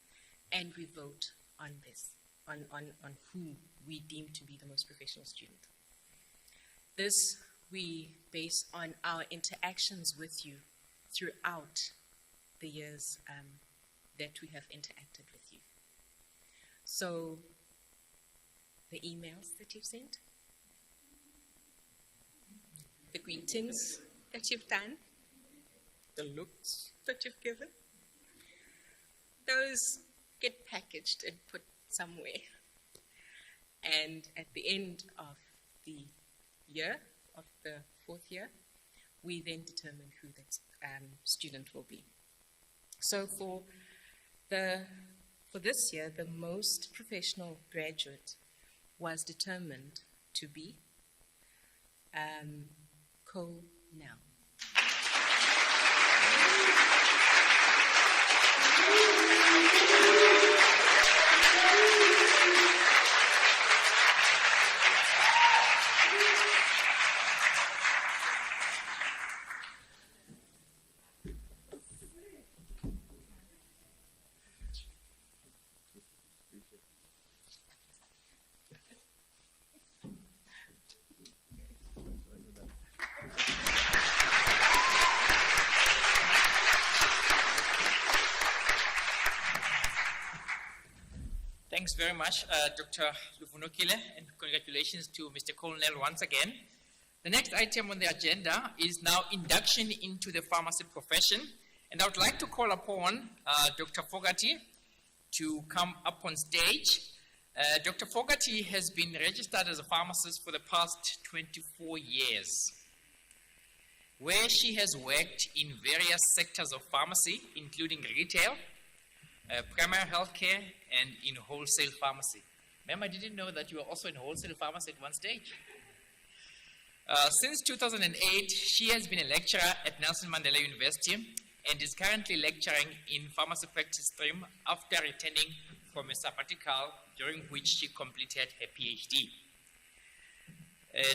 and we vote on this, on who we deem to be the most professional student. This we base on our interactions with you throughout the years that we have interacted with you. So, the emails that you've sent, the greetings that you've done, the looks that you've given, those get packaged and put somewhere. And at the end of the year, of the 4th year, we then determine who that student will be. So for this year, the most professional graduate was determined to be Cole Nell. Thanks very much, Dr. Luvunokile, and congratulations to Mr. Colonel once again. The next item on the agenda is now induction into the pharmacy profession, and I would like to call upon Dr. Fogarty to come up on stage. Dr. Fogarty has been registered as a pharmacist for the past 24 years, where she has worked in various sectors of pharmacy, including retail, primary healthcare, and in wholesale pharmacy. Ma'am, I didn't know that you were also in wholesale pharmacy at one stage. Since 2008, she has been a lecturer at Nelson Mandela University and is currently lecturing in pharmacy practice stream after returning from a sabbatical during which she completed her PhD.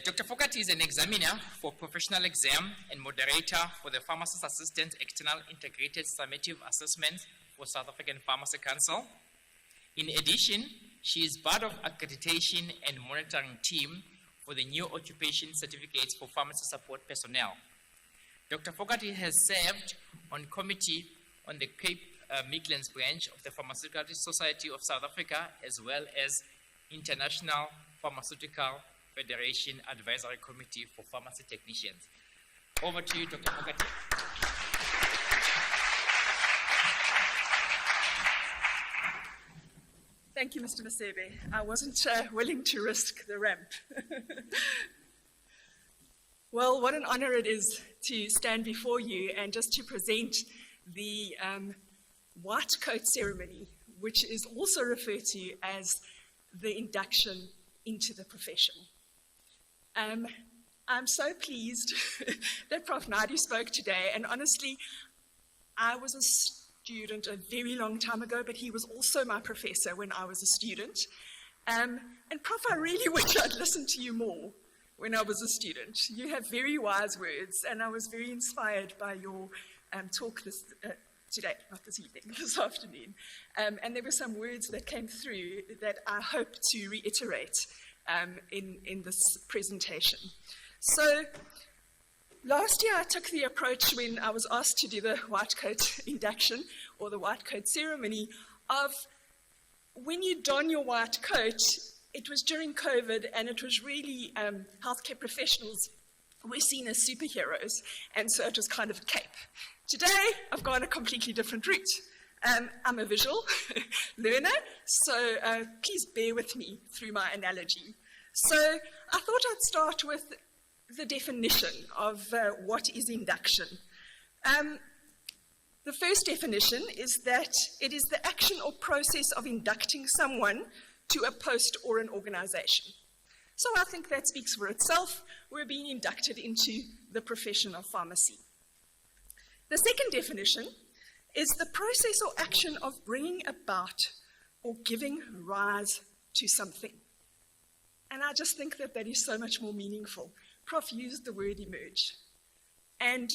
Dr. Fogarty is an examiner for professional exam and moderator for the Pharmacist Assistant External Integrated Summative Assessment for South African Pharmacy Council. In addition, she is part of accreditation and monitoring team for the new occupation certificates for pharmacy support personnel. Dr. Fogarty has served on committee on the Cape Midlands branch of the Pharmaceutical Society of South Africa, as well as International Pharmaceutical Federation Advisory Committee for Pharmacy Technicians. Over to you, Dr. Fogarty. Thank you, Mr. Masebe. I wasn't willing to risk the ramp. Well, what an honor it is to stand before you and just to present the white coat ceremony, which is also referred to as the induction into the profession. I'm so pleased that Prof. Naidu spoke today, and honestly, I was a student a very long time ago, but he was also my professor when I was a student. And Prof, I really wish I'd listened to you more when I was a student. You have very wise words, and I was very inspired by your talk today, not this evening, this afternoon. And there were some words that came through that I hope to reiterate in this presentation. So, last year I took the approach when I was asked to do the white coat induction or the white coat ceremony of when you don your white coat, it was during COVID and it was really healthcare professionals were seen as superheroes, and so it was kind of a cape. Today I've gone a completely different route. I'm a visual learner, so please bear with me through my analogy. So I thought I'd start with the definition of what is induction. The first definition is that it is the action or process of inducting someone to a post or an organization. So I think that speaks for itself. We're being inducted into the profession of pharmacy. The second definition is the process or action of bringing about or giving rise to something. And I just think that that is so much more meaningful. Prof used the word emerge. And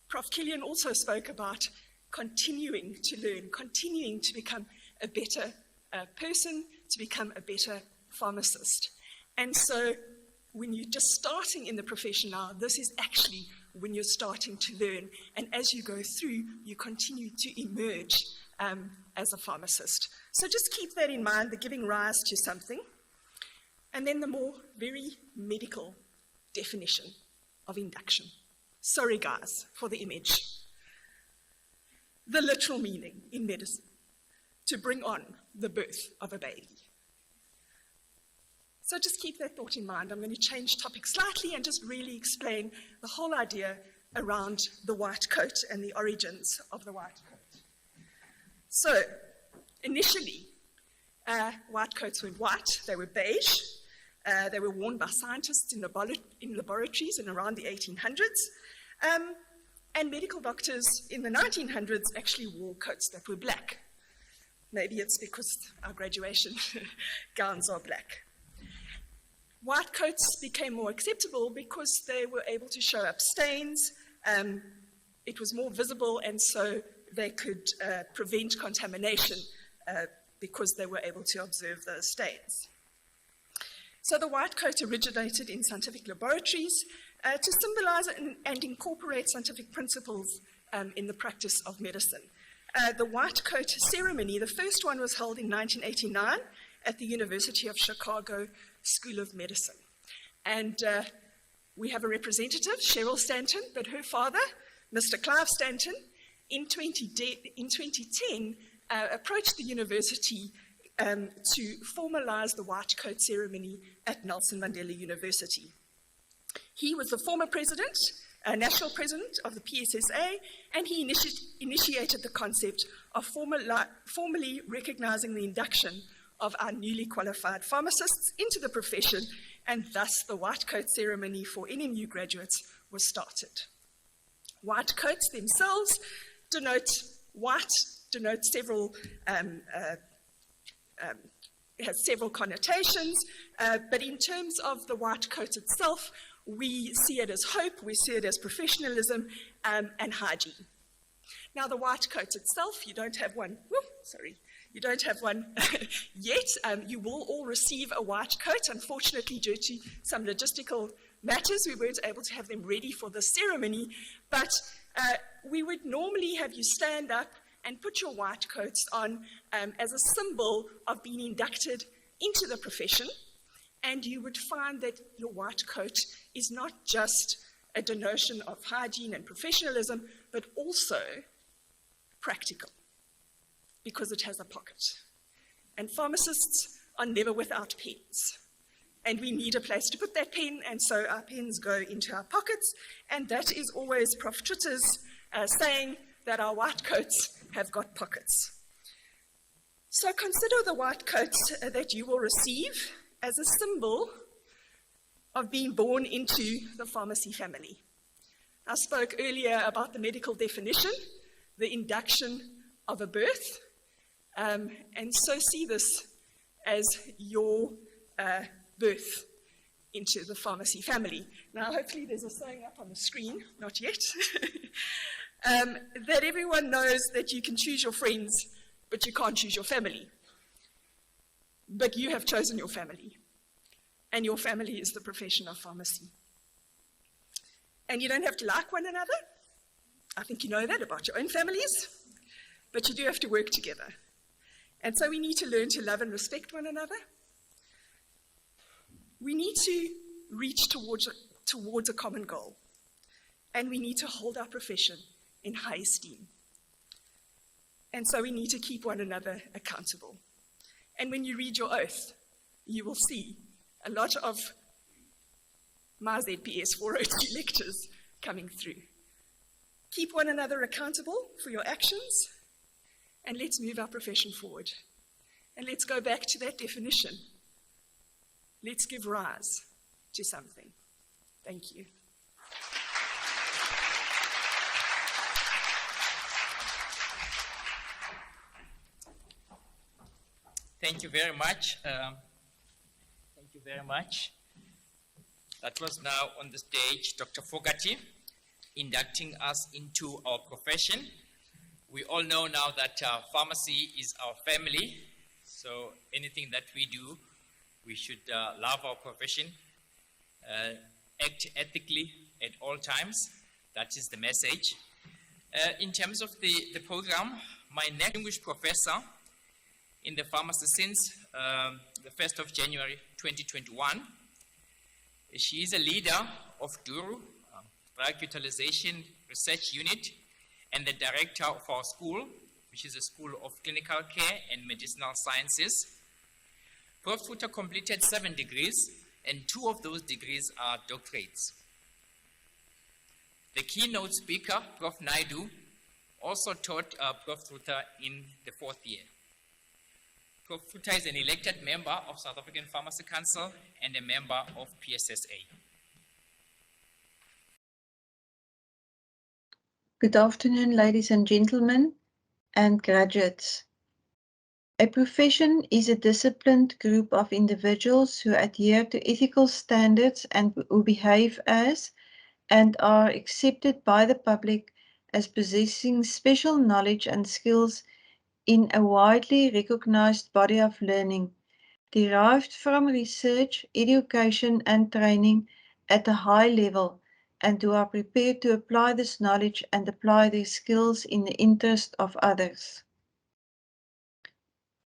Prof Killian also spoke about continuing to learn, continuing to become a better person, to become a better pharmacist. And so when you're just starting in the profession now, this is actually when you're starting to learn. And as you go through, you continue to emerge as a pharmacist. So just keep that in mind, the giving rise to something. And then the more very medical definition of induction. Sorry, guys, for the image. The literal meaning in medicine, to bring on the birth of a baby. So just keep that thought in mind. I'm going to change topic slightly and just really explain the whole idea around the white coat and the origins of the white coat. So, initially, white coats weren't white, they were beige. They were worn by scientists in laboratories in around the 1800s. And medical doctors in the 1900s actually wore coats that were black. Maybe it's because our graduation gowns are black. White coats became more acceptable because they were able to show up stains. It was more visible, and so they could prevent contamination because they were able to observe those stains. So the white coat originated in scientific laboratories to symbolize and incorporate scientific principles in the practice of medicine. The white coat ceremony, the first one was held in 1989 at the University of Chicago School of Medicine. And we have a representative, Cheryl Stanton, but her father, Mr. Clive Stanton, in 2010 approached the university to formalize the white coat ceremony at Nelson Mandela University. He was the former president, national president of the PSSA, and he initiated the concept of formally recognizing the induction of our newly qualified pharmacists into the profession, and thus the white coat ceremony for NMU graduates was started. White coats themselves denote several it has several connotations, but in terms of the white coat itself, we see it as hope, we see it as professionalism, and hygiene. Now, the white coat itself, you don't have one, you don't have one yet. You will all receive a white coat. Unfortunately, due to some logistical matters, we weren't able to have them ready for the ceremony, but we would normally have you stand up and put your white coats on as a symbol of being inducted into the profession, and you would find that your white coat is not just a denotion of hygiene and professionalism, but also practical, because it has a pocket. And pharmacists are never without pens. And we need a place to put that pen, and so our pens go into our pockets, and that is always Prof. Tritter's saying that our white coats have got pockets. So consider the white coats that you will receive as a symbol of being born into the pharmacy family. I spoke earlier about the medical definition, the induction of a birth, and so see this as your birth into the pharmacy family. Now, hopefully there's a saying up on the screen, not yet, that everyone knows that you can choose your friends, but you can't choose your family. But you have chosen your family, and your family is the profession of pharmacy. And you don't have to like one another. I think you know that about your own families, but you do have to work together. And so we need to learn to love and respect one another. We need to reach towards a common goal, and we need to hold our profession in high esteem. And so we need to keep one another accountable. And when you read your oath, you will see a lot of my ZPS 402 lectures coming through. Keep one another accountable for your actions, and let's move our profession forward. And let's go back to that definition. Let's give rise to something. Thank you. Thank you very much. Thank you very much. That was now on the stage, Dr. Fogarty, inducting us into our profession. We all know now that pharmacy is our family, so anything that we do, we should love our profession, act ethically at all times, That is the message. In terms of the program, my next distinguished professor in the pharmacy since the 1st of January 2021, she is a leader of DURU, Drug Utilization Research Unit, and the director of our school, which is a School of Clinical Care and Medicinal Sciences. Prof. Futa completed 7 degrees, and 2 of those degrees are doctorates. The keynote speaker, Prof. Naidu, also taught Prof. Futa in the 4th year. Prof. Futa is an elected member of South African Pharmacy Council and a member of PSSA. Good afternoon, ladies and gentlemen, and graduates. A profession is a disciplined group of individuals who adhere to ethical standards and who behave as and are accepted by the public as possessing special knowledge and skills in a widely recognized body of learning, derived from research, education, and training at a high level, and who are prepared to apply this knowledge and apply their skills in the interest of others.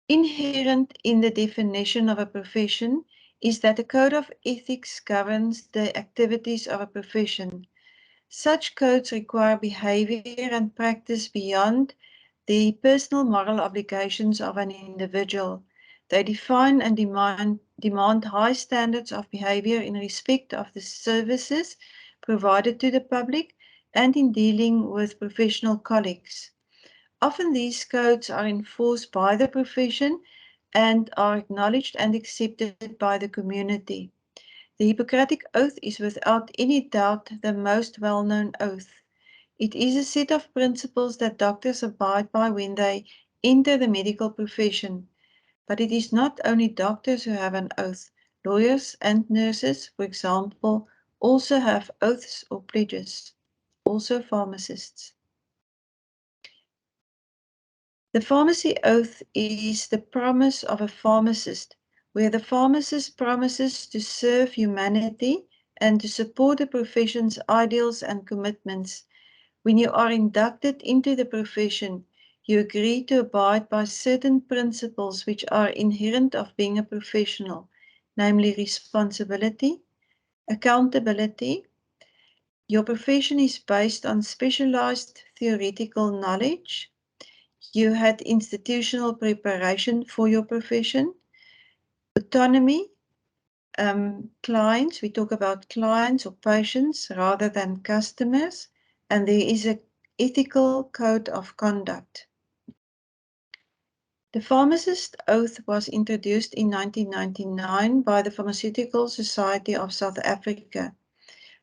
Inherent in the definition of a profession is that a code of ethics governs the activities of a profession. Such codes require behavior and practice beyond the personal moral obligations of an individual. They define and demand high standards of behavior in respect of the services provided to the public and in dealing with professional colleagues. Often these codes are enforced by the profession and are acknowledged and accepted by the community. The Hippocratic Oath is without any doubt the most well-known oath. It is a set of principles that doctors abide by when they enter the medical profession. But it is not only doctors who have an oath. Lawyers and nurses, for example, also have oaths or pledges. Also pharmacists. The pharmacy oath is the promise of a pharmacist, where the pharmacist promises to serve humanity and to support the profession's ideals and commitments. When you are inducted into the profession, you agree to abide by certain principles which are inherent of being a professional, namely responsibility, accountability. Your profession is based on specialized theoretical knowledge. You had institutional preparation for your profession. Autonomy, clients, we talk about clients or patients rather than customers, and there is an ethical code of conduct. The pharmacist oath was introduced in 1999 by the Pharmaceutical Society of South Africa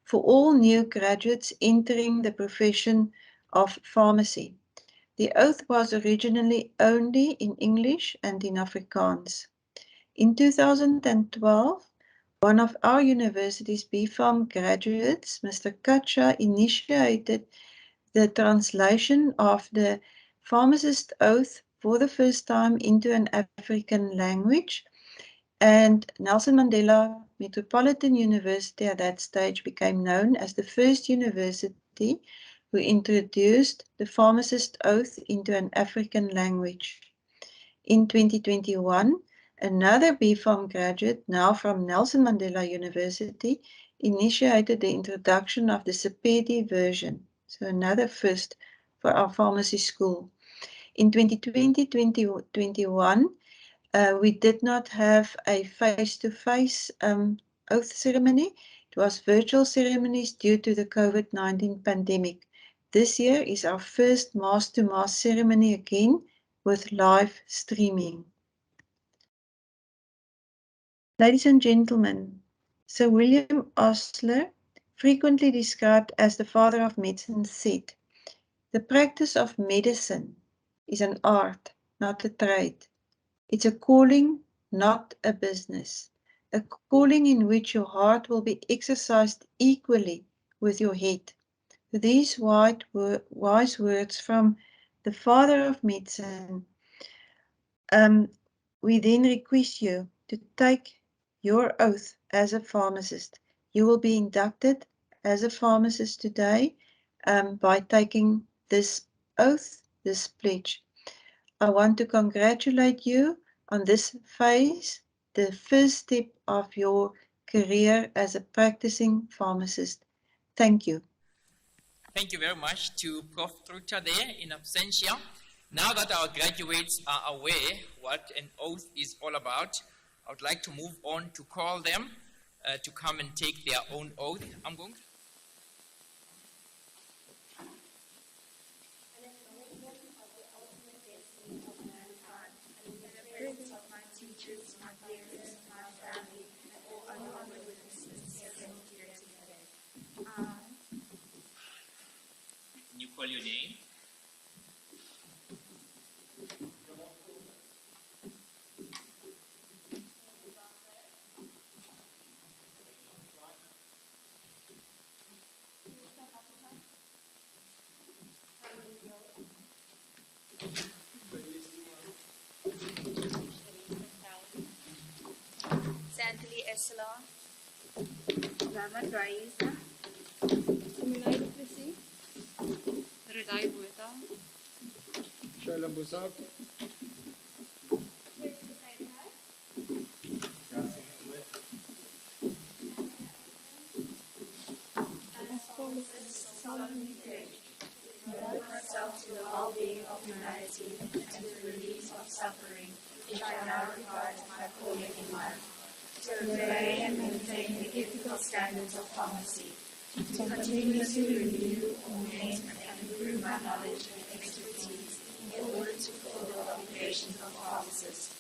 for all new graduates entering the profession of pharmacy. The oath was originally only in English and in Afrikaans. In 2012, one of our university's BPharm graduates, Mr. Kacha, initiated the translation of the pharmacist oath for the first time into an African language, and Nelson Mandela Metropolitan University at that stage became known as the first university who introduced the pharmacist oath into an African language. In 2021, another BPharm graduate, now from Nelson Mandela University, initiated the introduction of the Sepedi version, so another first for our pharmacy school. In 2020-2021, we did not have a face-to-face oath ceremony. It was virtual ceremonies due to the COVID-19 pandemic. This year is our first mass-to-mass ceremony again with live streaming. Ladies and gentlemen, Sir William Osler, frequently described as the father of medicine, said, "The practice of medicine is an art, not a trade. It's a calling, not a business. A calling in which your heart will be exercised equally with your head." These wise words from the father of medicine, we then request you to take your oath as a pharmacist. You will be inducted as a pharmacist today, by taking this oath, this pledge. I want to congratulate you on this phase, the first step of your career as a practicing pharmacist. Thank you. Thank you very much to Prof. Trucha there in absentia. Now that our graduates are aware what an oath is all about, I would like to move on to call them to come and take their own oath. I'm going. Can you call your name? Santali Esla, Rahmat Raisa, Minaid Prisi, Redai Bueta, Shalom Busak. myself to the well-being of humanity and to the release of suffering, which I now regard as my calling in life. To obey and maintain the ethical standards of pharmacy, to continuously review, augment, and improve my knowledge and expertise in order to fulfill the obligations of pharmacists,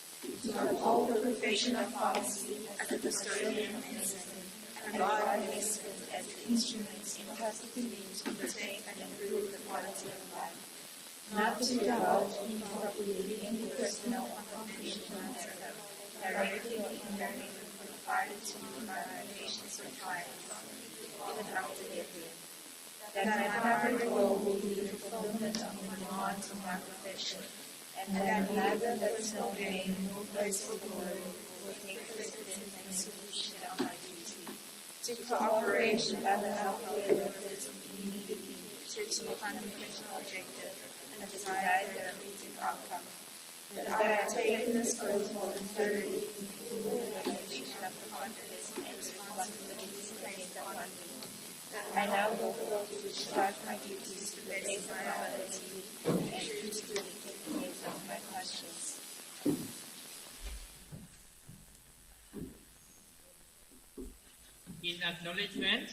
to uphold the profession of pharmacy as a custodian of medicine, and regard medicine as the instruments entrusted to me to protect and improve the quality of life. Not to divulge improperly any personal or confidential matter, directly or indirectly confided to me by my patients or clients, even after their death. That my primary goal will be the fulfillment of the demands of my profession, and that neither personal gain nor personal glory will take precedence and supersede on my duty. To cooperate with other healthcare workers in immediately to achieve a fundamental objective and a desired therapeutic outcome. That I have taken this oath voluntarily in full recognition of the confidence and responsibilities placed upon me. That I now will discharge my duties to the best of my ability and truthfully take the weight of my conscience. In acknowledgement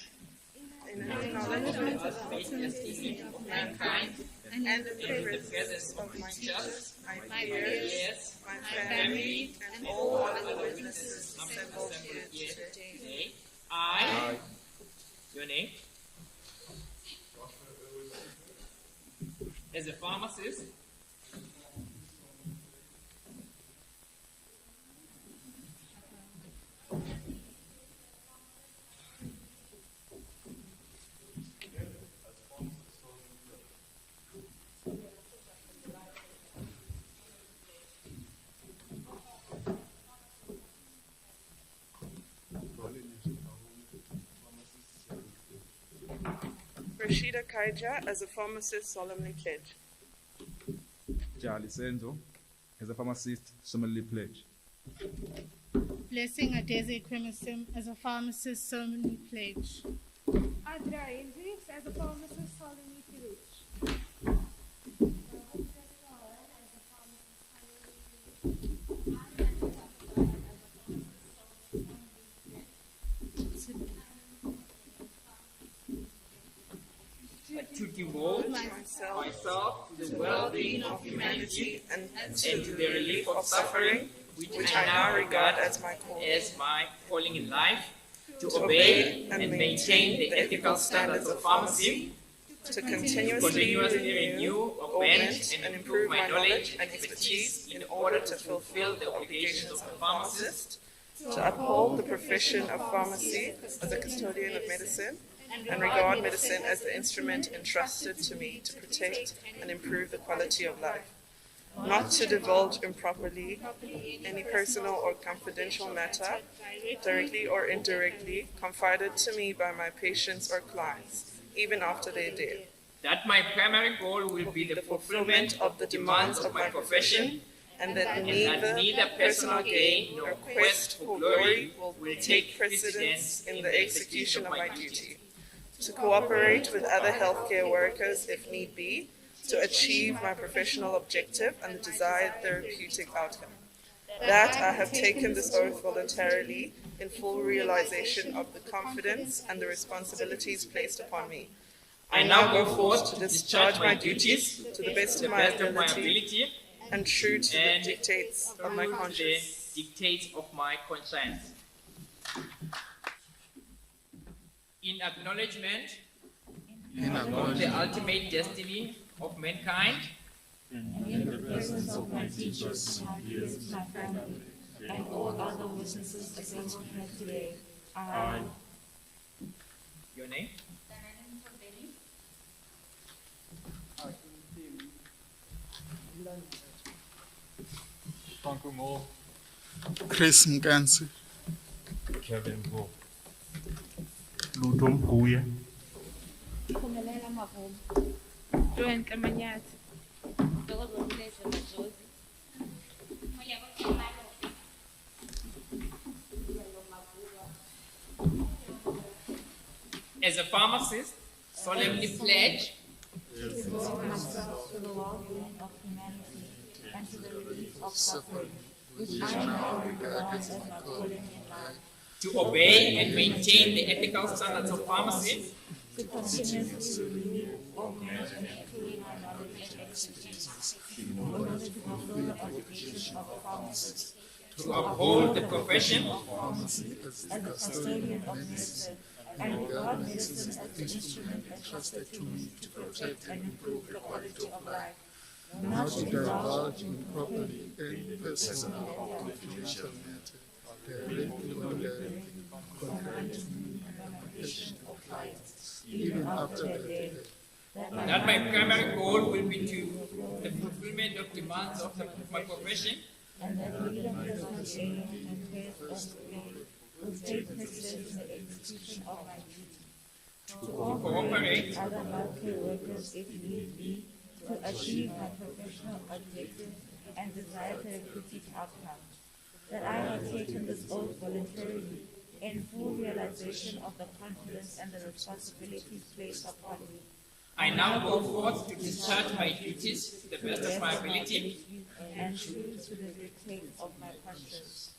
of the destiny of mankind and the in the presence of my teachers, my peers, my family, and all other witnesses assembled here today, I, your name, as a pharmacist, Rashida Kaija, as a pharmacist, solemnly pledge. Jali Senzo, as a pharmacist, solemnly pledge. Blessing Adeze Kremisim, as a pharmacist, solemnly pledge. Adra Hendricks, as a pharmacist, solemnly pledge. to devote myself to the well-being of humanity and to the relief of suffering, which I now regard as my calling in life, to obey and maintain the ethical standards of pharmacy, To continuously renew, augment, and improve my knowledge and expertise in order to fulfill the obligations of a pharmacist, to uphold the profession of pharmacy as a custodian of medicine, and regard medicine as the instrument entrusted to me to protect and improve the quality of life. Not to divulge improperly any personal or confidential matter, directly or indirectly, confided to me by my patients or clients, even after their death. that my primary goal will be the fulfillment of the demands of my profession, and that and neither that neither personal gain nor quest for glory will take precedence in the execution of my duty. To cooperate with other healthcare workers if need be, to achieve my professional objective and the desired therapeutic outcome. That I have taken this oath voluntarily in full realization of the confidence and the responsibilities placed upon me. I now go forth to discharge my duties to the best of my ability and true to the dictates of my conscience. In acknowledgement of the ultimate destiny of mankind, in the presence of my teachers, my peers, my family, and all other witnesses assembled here today, I. Your name? Chris Mkansi. Kevin Go. Luto Mguye. Phumelela Mavuma. Joan Kamanyati. As a pharmacist, solemnly pledge To devote myself to the well-being of humanity and to the relief of suffering, which I now regard as my calling in life. to obey and maintain the ethical standards of pharmacy, To continuously renew, augment, and improve my knowledge and expertise in order to fulfill the obligations of a pharmacist. to uphold the profession of pharmacy as the custodian of medicine and regard medicine as the instrument entrusted to me to protect and improve the quality of life. Not to divulge improperly any personal or confidential matter directly or indirectly contrary to me and the profession of clients, even after their death. that my primary goal will be to the fulfillment of demands of my profession, and that neither personal gain and quest of glory will take precedence in the execution of my duty. To cooperate with other healthcare workers if need be, to achieve my professional objective and desired therapeutic outcome. That I have taken this oath voluntarily in full realization of the confidence and the responsibilities placed upon me. I now go forth to discharge my duties to the best of my ability and true to the dictates of my conscience.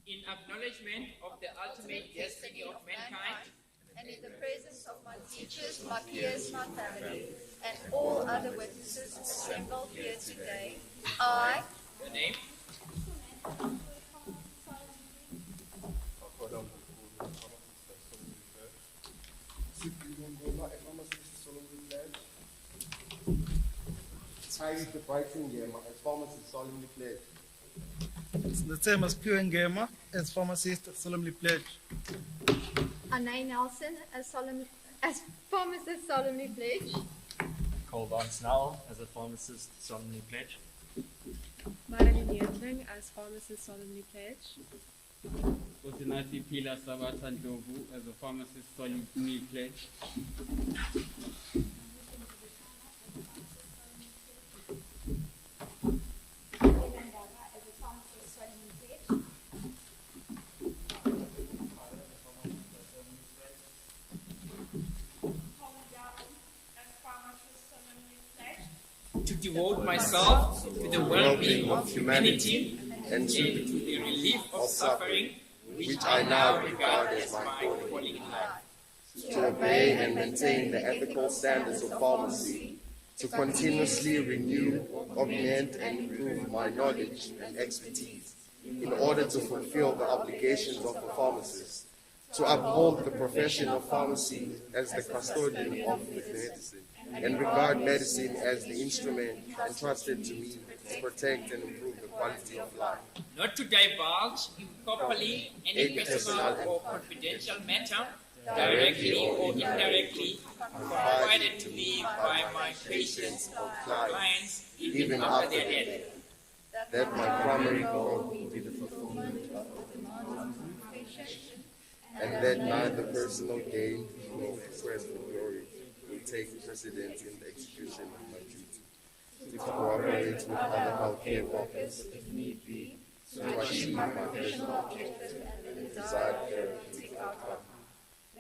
in acknowledgement of the ultimate destiny of mankind, and in the presence of my teachers, my peers, my family, and all other witnesses assembled here today, I. Your name? I, the Brighton Gamer, as pharmacist, solemnly pledge. It's the same as Pure Gamer, as pharmacist, solemnly pledge. Anay Nelson, as pharmacist, solemnly pledge. Cole Van Snell, as a pharmacist, solemnly pledge. Marilyn Yetling, as pharmacist, solemnly pledge. Fortunati Pila Sabata Ndovu, as a pharmacist, solemnly pledge. To devote myself to the well-being of humanity and to the relief of suffering, which I now regard as my calling in life. To obey and maintain the ethical standards of pharmacy, to continuously renew, augment, and improve my knowledge and expertise in order to fulfill the obligations of a pharmacist, to uphold the profession of pharmacy as the custodian of medicine, and regard medicine as the instrument entrusted to me to protect and improve the quality of life. not to divulge improperly any personal or confidential matter, directly or indirectly, provided to me by my patients or clients, even after their death. That my primary goal will be the fulfillment of the demands of the profession, and that neither personal gain personal quest for glory will take precedence in the execution of my duty. To cooperate with other healthcare workers, if need be, to achieve my professional objectives and the desired therapeutic outcome.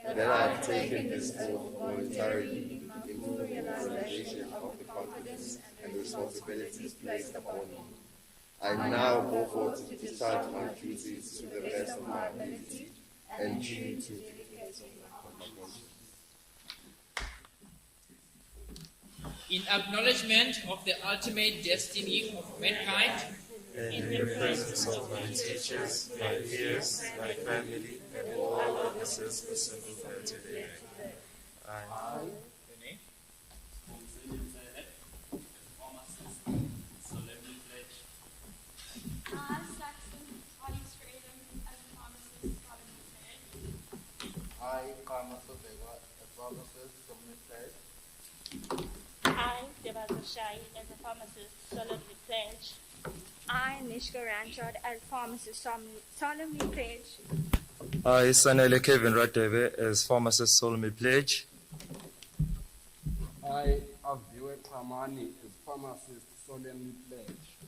That I have taken this oath voluntarily in full realization of the confidence and responsibilities placed upon me. I now go forth to discharge my duties to the best of my ability and true to my conscience. In acknowledgement of the ultimate destiny of mankind, and in the presence of my teachers, my peers, my family, and all officers assembled here today, I solemnly pledge. I, Saxon Holly Stratham, as a pharmacist, solemnly pledge. I, Karma Sobega, as pharmacist, solemnly pledge. I, Devata Shai, as a pharmacist, solemnly pledge. I, Nishka Ranchard, as pharmacist, solemnly pledge. I, Sanele Kevin Radebe, as pharmacist, solemnly pledge. I, Aviwe Pamani, as pharmacist, solemnly pledge.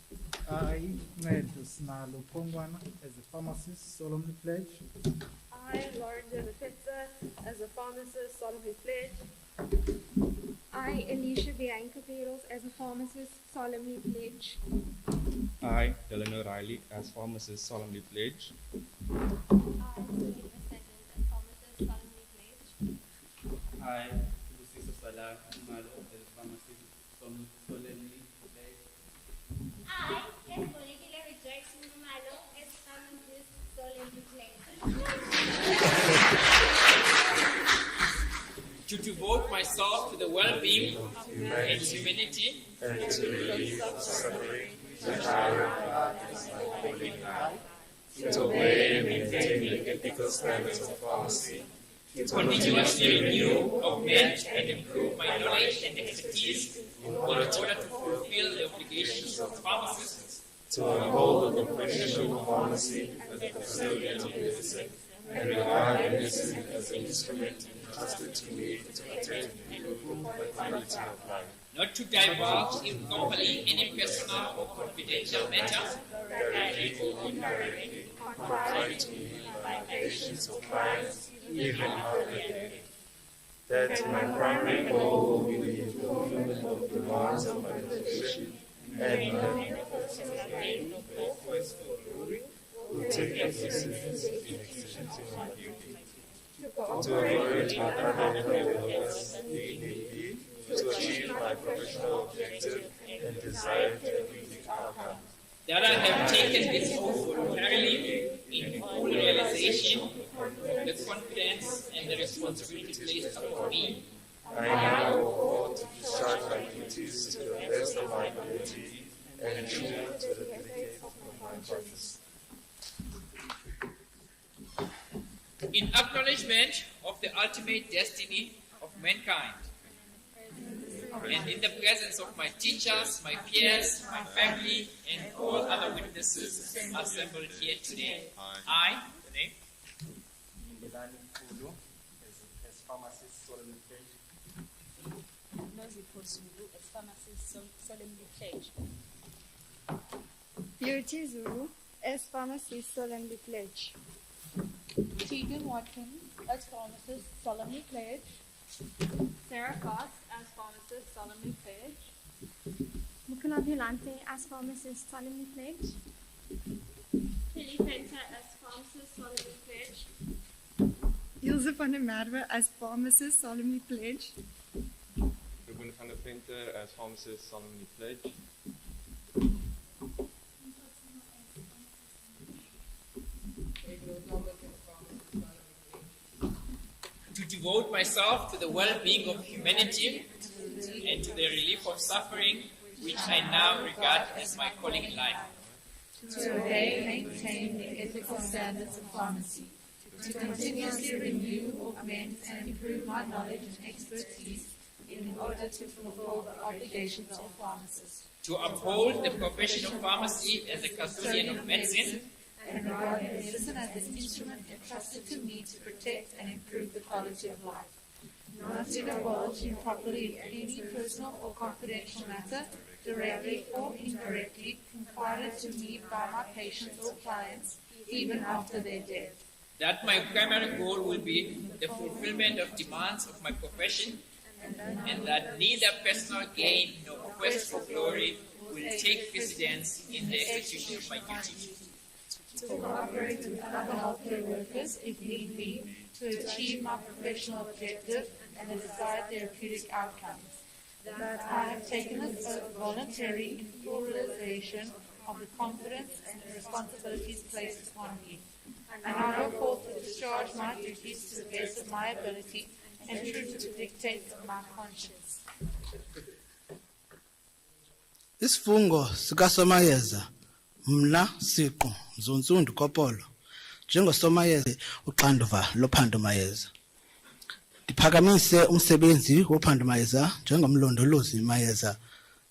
I, Medus Nalo Pongwana, as a pharmacist, solemnly pledge. I, Lauren Delapizza, as a pharmacist, solemnly pledge. I, Alicia Bianca Pedals, as a pharmacist, solemnly pledge. I, Delano Riley, as pharmacist, solemnly pledge. I, Luciso Salah Malo, as pharmacist, solemnly pledge. I, Espolitila Rejoice Malo, as pharmacist, solemnly pledge. to devote myself to the well-being and humanity, and to relieve suffering, which I regard as my calling life, to obey and maintain the ethical standards of pharmacy, to continuously renew, augment, and improve my knowledge and expertise in order to fulfill the obligations of pharmacists, to uphold the profession of pharmacy as a custodian of medicine, and regard medicine as an instrument entrusted to me to protect and improve the quality of life. not to divulge improperly any personal or confidential matters, directly or indirectly, confided to me by patients or clients, even after death. That my primary goal will be the fulfillment of the demands of my profession, and that personal gain or quest for glory will take precedence in executing my duty. To avoid my other workers, if need be, to achieve my professional objective and desired therapeutic outcome. that I have taken this oath voluntarily in full realization of the confidence and the responsibility placed upon me. I now go forth to discharge my duties to the best of my ability and true to the dictates of my conscience. In acknowledgement of the ultimate destiny of mankind, and in the presence of my teachers, my peers, my family, and all other witnesses assembled here today, I, the name, Milani Kulu, as pharmacist, solemnly pledge. Nozipho Zulu, as pharmacist, solemnly pledge. Beauty Zulu, as pharmacist, solemnly pledge. Tegan Watkins, as pharmacist, solemnly pledge. Sarah Cost, as pharmacist, solemnly pledge. Mukuna Vilante, as pharmacist, solemnly pledge. Tilly Fenter, as pharmacist, solemnly pledge. Ilse van der Merwe, as pharmacist, solemnly pledge. Ruben van der Venter, as pharmacist, solemnly pledge. to devote myself to the well-being of humanity and to the relief of suffering, which I now regard as my calling in life. To obey and maintain the ethical standards of pharmacy, to continuously renew, augment, and improve my knowledge and expertise in order to fulfill the obligations of pharmacists. To uphold the profession of pharmacy as a custodian of medicine, and regard medicine as an instrument entrusted to me to protect and improve the quality of life. not to divulge improperly any personal or confidential matter, directly or indirectly, confided to me by my patients or clients, even after their death. That my primary goal will be the fulfillment of demands of my profession, and that neither personal gain nor quest for glory will take precedence in the execution of my duty. To cooperate with other healthcare workers, if need be, to achieve my professional objective and the desired therapeutic outcomes. That I have taken this oath voluntarily in full realization of the confidence and the responsibilities placed upon me. And I go forth to discharge my duties to the best of my ability and true to the dictates of my conscience. Isifungo sikaSomayeza mna siqu Nzunzundu Kopolo njengoSomayeza uxanduva lophandumayeza. Ndiphakamise umsebenzi wophandumayeza njengomlondolozi mayeza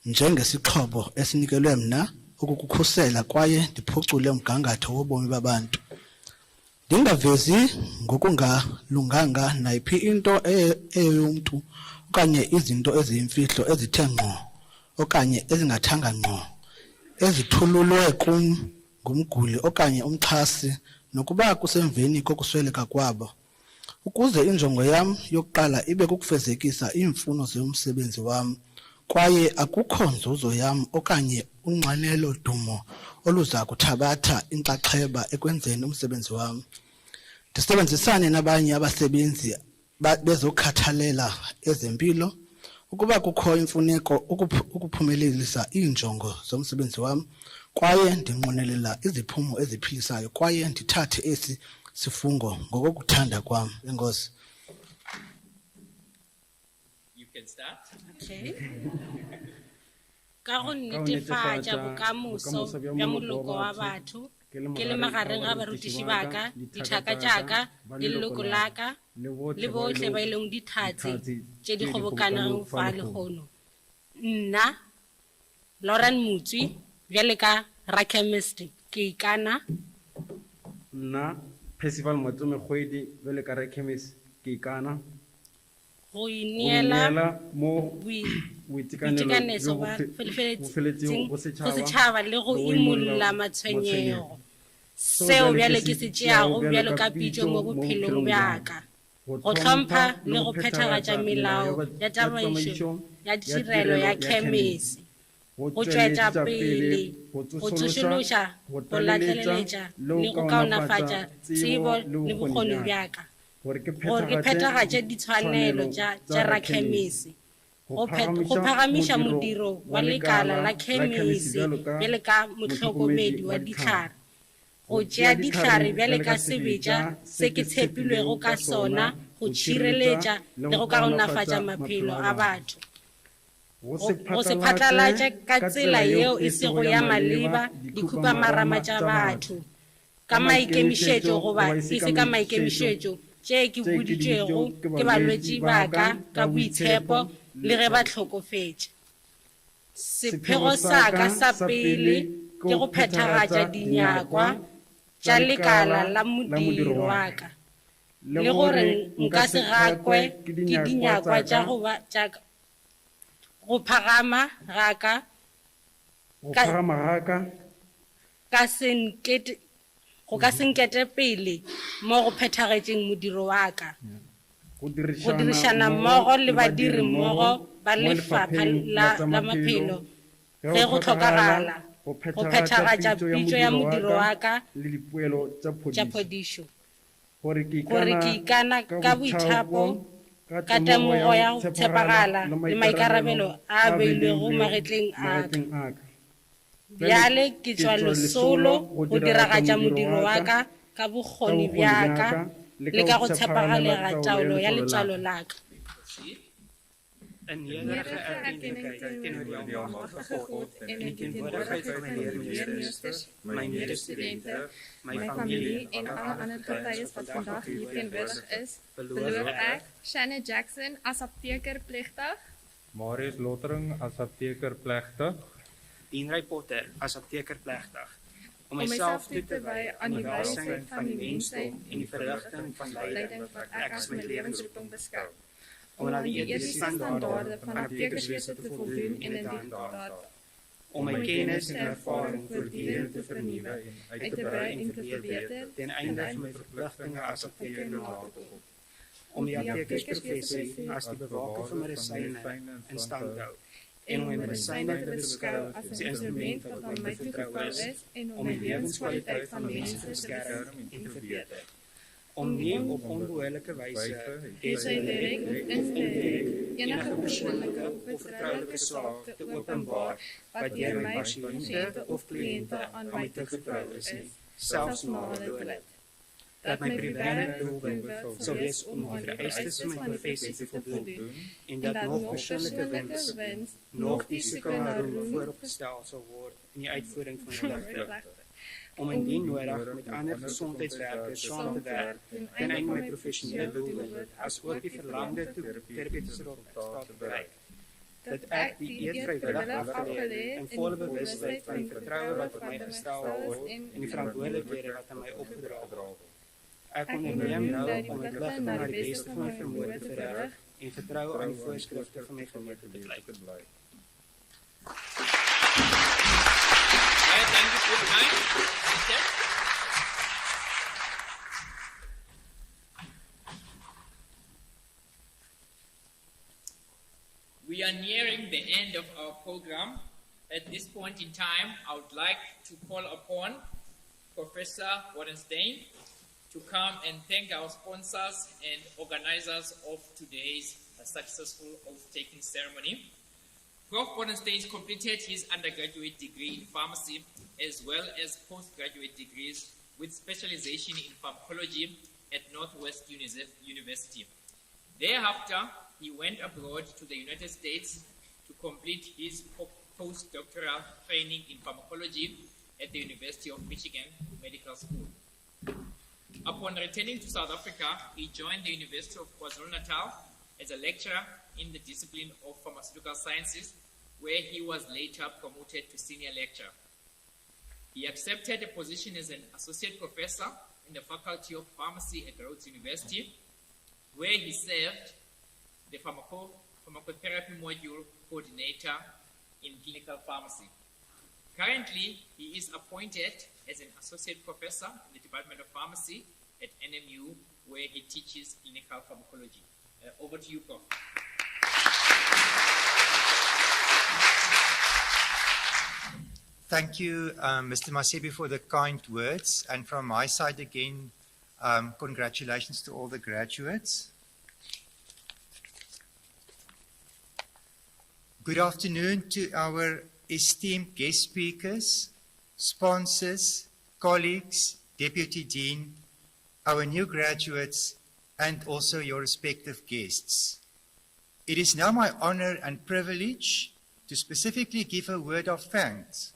njengesixhobo esinikelwe mna ukukukhusela kwaye ndiphucule umgangatho wobomi babantu. Ndingavezi ngokungalunganga nayiphi into eyomntu okanye izinto eziyimfihlo ezithe ngqo okanye ezingathanga ngqo ezithululwe kum ngumguli okanye umxhasi nokuba kusemveni kokusweleka kwabo, ukuze injongo yam yokuqala ibe kukufezekisa iimfuno zomsebenzi wam kwaye akukho nzuzo yam okanye unxanelo dumo oluza kuthabatha inxaxheba ekwenzeni umsebenzi wam. Ndisebenzisane nabanye abasebenzi bezokhathalela ezempilo ukuba kukho imfuneko ukuphumelelisa iinjongo zomsebenzi wam kwaye ndinqwenelela iziphumo eziphilisayo kwaye ndithathe esi sifungo ngokukuthanda kwam. Enkosi. You can start. Okay. Ka go netefatša bokamoso bja moloko wa batho ke le magareng ga barutiši baka dithaka tšaka le leloko laka le bohle ba ileng dithatse tše di kgobokanang fa lekgono. Nna Lauren Mutswi bjale ka Rakemist ke ikana. Nna Percival Motsomekgwedi bjale ka Rakemist ke ikana. Go ineela mo boitekanelo ba feletseng go setšhaba le go imolola matshwenyego. Seo bjale ke se tšeago bjalo ka pitšo mo bophelong bjaka. Go tlhompha le go phethagatša melao ya tsamaišo ya tirelo ya khemisi. Go tšwetša pele, go tsošološa, go latlheleletša le go kaonafatša tsebo le bokgoni bjaka. Gore ke phethagatše ditshwanelo tša rakhemisi. Go phagamiša modiro wa lekala la khemisi bjale ka motlhokomedi wa dihlare. Go tšea dihlare bjale ka sebetša se ke tshepilwego ka sona go tšhireletša le go kaonafatša maphelo a batho. Go se phatlalatše ka tsela yeo e sego ya maleba dikhupamarama tša batho ka maikemišetšo goba e se ka maikemišetšo tše ke boditšwego ke balwetši baka ka boitshepo le ge ba hlokofetše. Sephego sa ka sa pele ke go phethagatša dinyakwa tša lekala la modiro wa ka le gore nka se gakwe ke dinyakwa tša go phagama ga ka ka senkete pele mo go phethagetšeng modiro wa ka. Go dirišana mmogo le badiri mmogo ba lefapha la maphelo ge go tlhokagala go phethagatša pitšo ya modiro wa ka tša phodišo. Gore ke ikana ka boithapo ka temogo ya go tshepagala le maikarabelo a beilwego magetleng a ka. Bjale ke tšwa lesolo go diragatša modiro wa ka ka bokgoni bjaka le ka go tshepaгаlega taolo ya letswalo la ka. Een nederige erkenning teenoor die almachtige God en die teenwoordigheid van my leermeesters, my medestudente, my familie en alle ander getuies wat vandag hier teenwoordig is, beloof ek Shannon Jackson as apteker plegtig, Marius Lottering as apteker plegtig, Dienry Potter as apteker plegtig, om myself toe te wy aan die wysheid van die mensdom en die verrigting van leiding wat ek as my lewensroeping beskou. om aan die etiese standaarde van apotekerswese te voldoen en in die daad om my kennis en ervaring voortdurend te vernuwe, uit te brei en te verbeter, ten einde van my verpligtinge as apteker na te kom, om die aptekersprofessie as die bewaker van medisyne in stand te hou, en om my medisyne te beskou as 'n instrument wat aan my toevertrou is, om die lewenskwaliteit van mense te beskerm en te verbeter, om nie op onbehoorlike wyse sy direk of indirek enige persoonlike of vertroulike saak te openbaar wat deur my pasiënte of kliënte aan my toevertrou is nie, selfs na hulle dood. Dat my primêre doelwit sou wees om die vereistes van my professie te voldoen en dat nog persoonlike wins nog die soeke na roem vooropgestel sal word in die uitvoering van my pligte. Om indien nodig met ander gesondheidswerkers saam te werk ten einde my professionele doelwit as ook die verlangde terapeutiese resultaat te bereik. Dat ek die eed vrywillig afgelê en volle bewustheid van die vertroue wat op my gestel word en die verantwoordelikhede wat aan my opgedra word. Ek onderneem nou om my pligte na die beste van my vermoë te verrig en vertrou aan die voorskrifte van my gemeente te bly. Thank you for the time. We are nearing the end of our program. At this point in time, I would like to call upon Professor Bodenstein to come and thank our sponsors and organizers of today's successful oath-taking ceremony. Prof. Bodenstein completed his undergraduate degree in pharmacy as well as postgraduate degrees with specialization in pharmacology at Northwest University. Thereafter, he went abroad to the United States to complete his postdoctoral training in pharmacology at the University of Michigan Medical School. Upon returning to South Africa, he joined the University of KwaZulu-Natal as a lecturer in the discipline of pharmaceutical sciences, where he was later promoted to senior lecturer. He accepted a position as an associate professor in the Faculty of Pharmacy at Rhodes University, where he served the pharmacotherapy module coordinator in clinical pharmacy. Currently, he is appointed as an associate professor in the Department of Pharmacy at NMU, where he teaches clinical pharmacology. Over to you, Prof. Thank you, Mr. Masebi, for the kind words. And from my side again, congratulations to all the graduates. Good afternoon to our esteemed guest speakers, sponsors, colleagues, Deputy Dean, our new graduates, and also your respective guests. It is now my honor and privilege to specifically give a word of thanks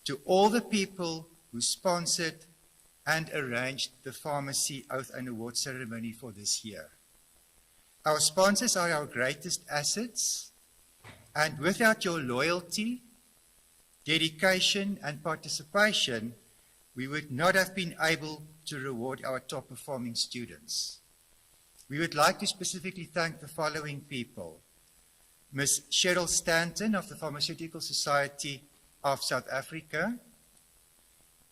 to all the people who sponsored and arranged the Pharmacy Oath and Award ceremony for this year. Our sponsors are our greatest assets, and without your loyalty, dedication, and participation, we would not have been able to reward our top-performing students. We would like to specifically thank the following people: Ms. Cheryl Stanton of the Pharmaceutical Society of South Africa,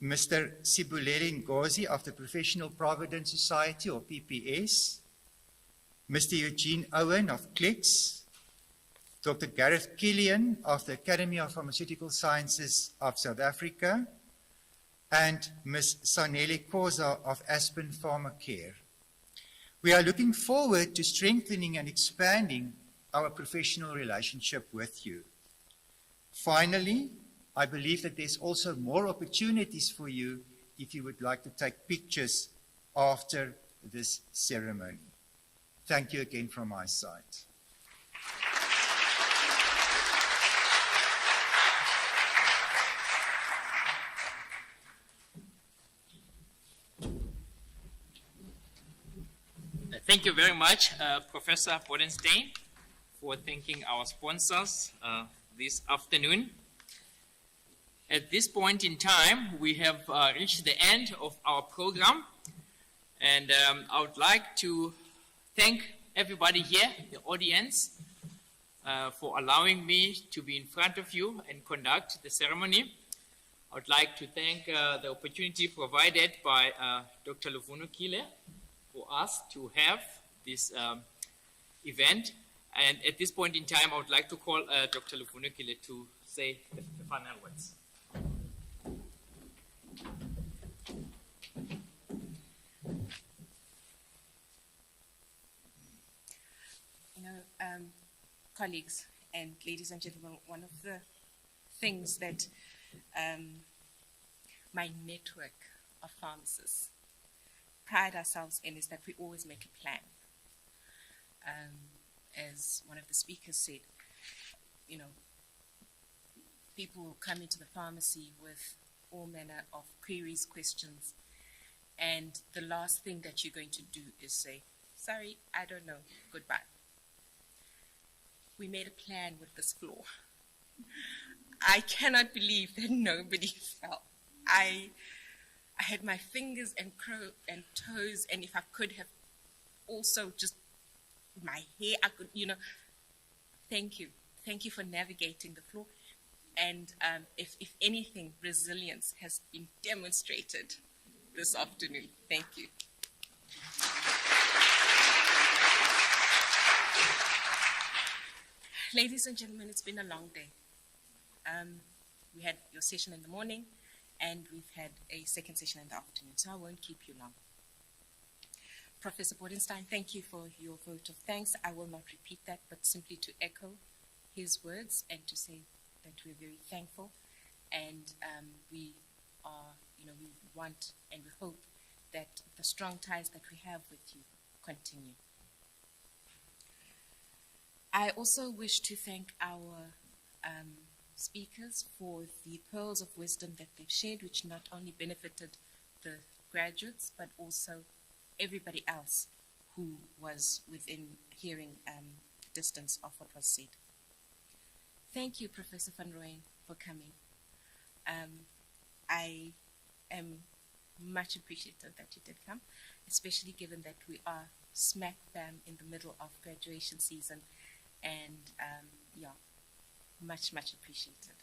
Mr. Sibuleli Ngozi of the Professional Providence Society, or PPS, Mr. Eugene Owen of CLICS, Dr. Gareth Killian of the Academy of Pharmaceutical Sciences of South Africa, and Ms. Sanele Koza of Aspen Pharmacare. We are looking forward to strengthening and expanding our professional relationship with you. Finally, I believe that there's also more opportunities for you if you would like to take pictures after this ceremony. Thank you again from my side. Thank you very much, Professor Bodenstein, for thanking our sponsors this afternoon. At this point in time, we have reached the end of our program, and I would like to thank everybody here, the audience, for allowing me to be in front of you and conduct the ceremony. I would like to thank the opportunity provided by Dr. Luvunokile for us to have this event. And at this point in time, I would like to call Dr. Luvunokile to say the final words. Colleagues and ladies and gentlemen, one of the things that my network of pharmacists pride ourselves in is that we always make a plan. As one of the speakers said, people will come into the pharmacy with all manner of queries, questions, and the last thing that you're going to do is say, sorry, I don't know, goodbye. We made a plan with this floor. I cannot believe that nobody fell. I had my fingers and toes, and if I could have also just my hair, I could, thank you. Thank you for navigating the floor. And if anything, resilience has been demonstrated this afternoon. Thank you. Ladies and gentlemen, it's been a long day. We had your session in the morning, and we've had a second session in the afternoon, so I won't keep you long. Professor Bodenstein, thank you for your vote of thanks. I will not repeat that, but simply to echo his words and to say that we're very thankful, and we are, we want and we hope that the strong ties that we have with you continue. I also wish to thank our speakers for the pearls of wisdom that they've shared, which not only benefited the graduates, but also everybody else who was within hearing distance of what was said. Thank you, Professor Van Rooyen, for coming. I am much appreciative that you did come, especially given that we are smack bam in the middle of graduation season. And much, much appreciated.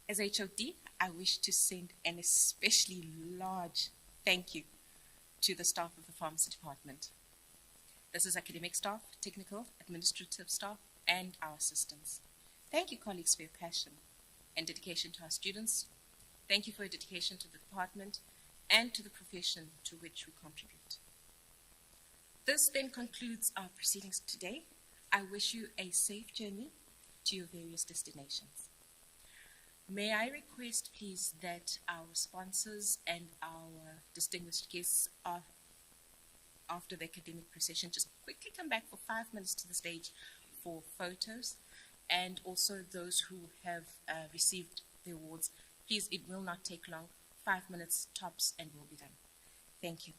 As HOD, I wish to send an especially large thank you to the staff of the pharmacy department. This is academic staff, technical, administrative staff, and our assistants. Thank you, colleagues, for your passion and dedication to our students. Thank you for your dedication to the department and to the profession to which we contribute. This then concludes our proceedings today. I wish you a safe journey to your various destinations. May I request, please, that our sponsors and our distinguished guests after the academic procession just quickly come back for 5 minutes to the stage for photos, and also those who have received the awards. Please, it will not take long, 5 minutes tops, and we'll be done. Thank you.